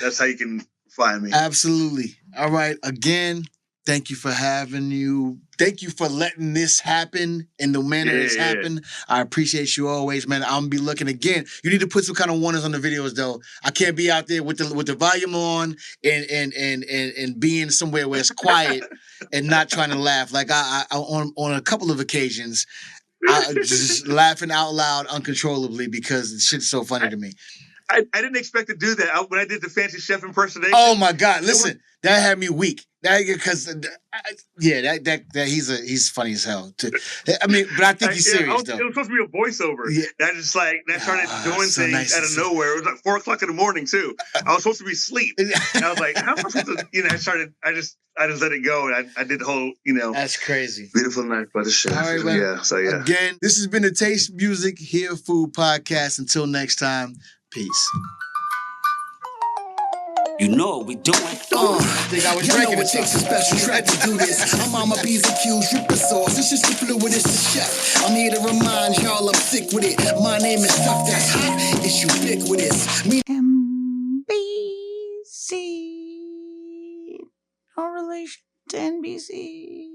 that's how you can find me. Absolutely. All right. Again, thank you for having you. Thank you for letting this happen in the manner it's happened. I appreciate you always, man. I'm gonna be looking again. You need to put some kind of warnings on the videos, though. I can't be out there with the volume on and being somewhere where it's quiet and not trying to laugh. Like I on a couple of occasions, I just laughing out loud uncontrollably because the shit's so funny to me. I didn't expect to do that. When I did the fancy chef impersonation. Oh my God! Listen, that had me weak. Because he's funny as hell. I mean, but I think he's serious though. It was supposed to be a voiceover. Yeah. And I just started doing so things nice out of nowhere. It was like 4:00 in the morning too. I was supposed to be asleep, and I was like, "How am I supposed to?" I just let it go, and I did the whole, That's crazy. Beautiful Night by the Chef. All right, well, yeah. Again, this has been the Taste Music Hear Food podcast. Until next time, peace. You know we doing. I think I was Y'all know drinking it takes a special track to do this. I'm on my P's and Q's, dripping sauce. It's just the fluid, it's the chef. I'm here to remind y'all I'm sick with it. My name is stuff that's hot. It's ubiquitous. MBC. No relation to NBC.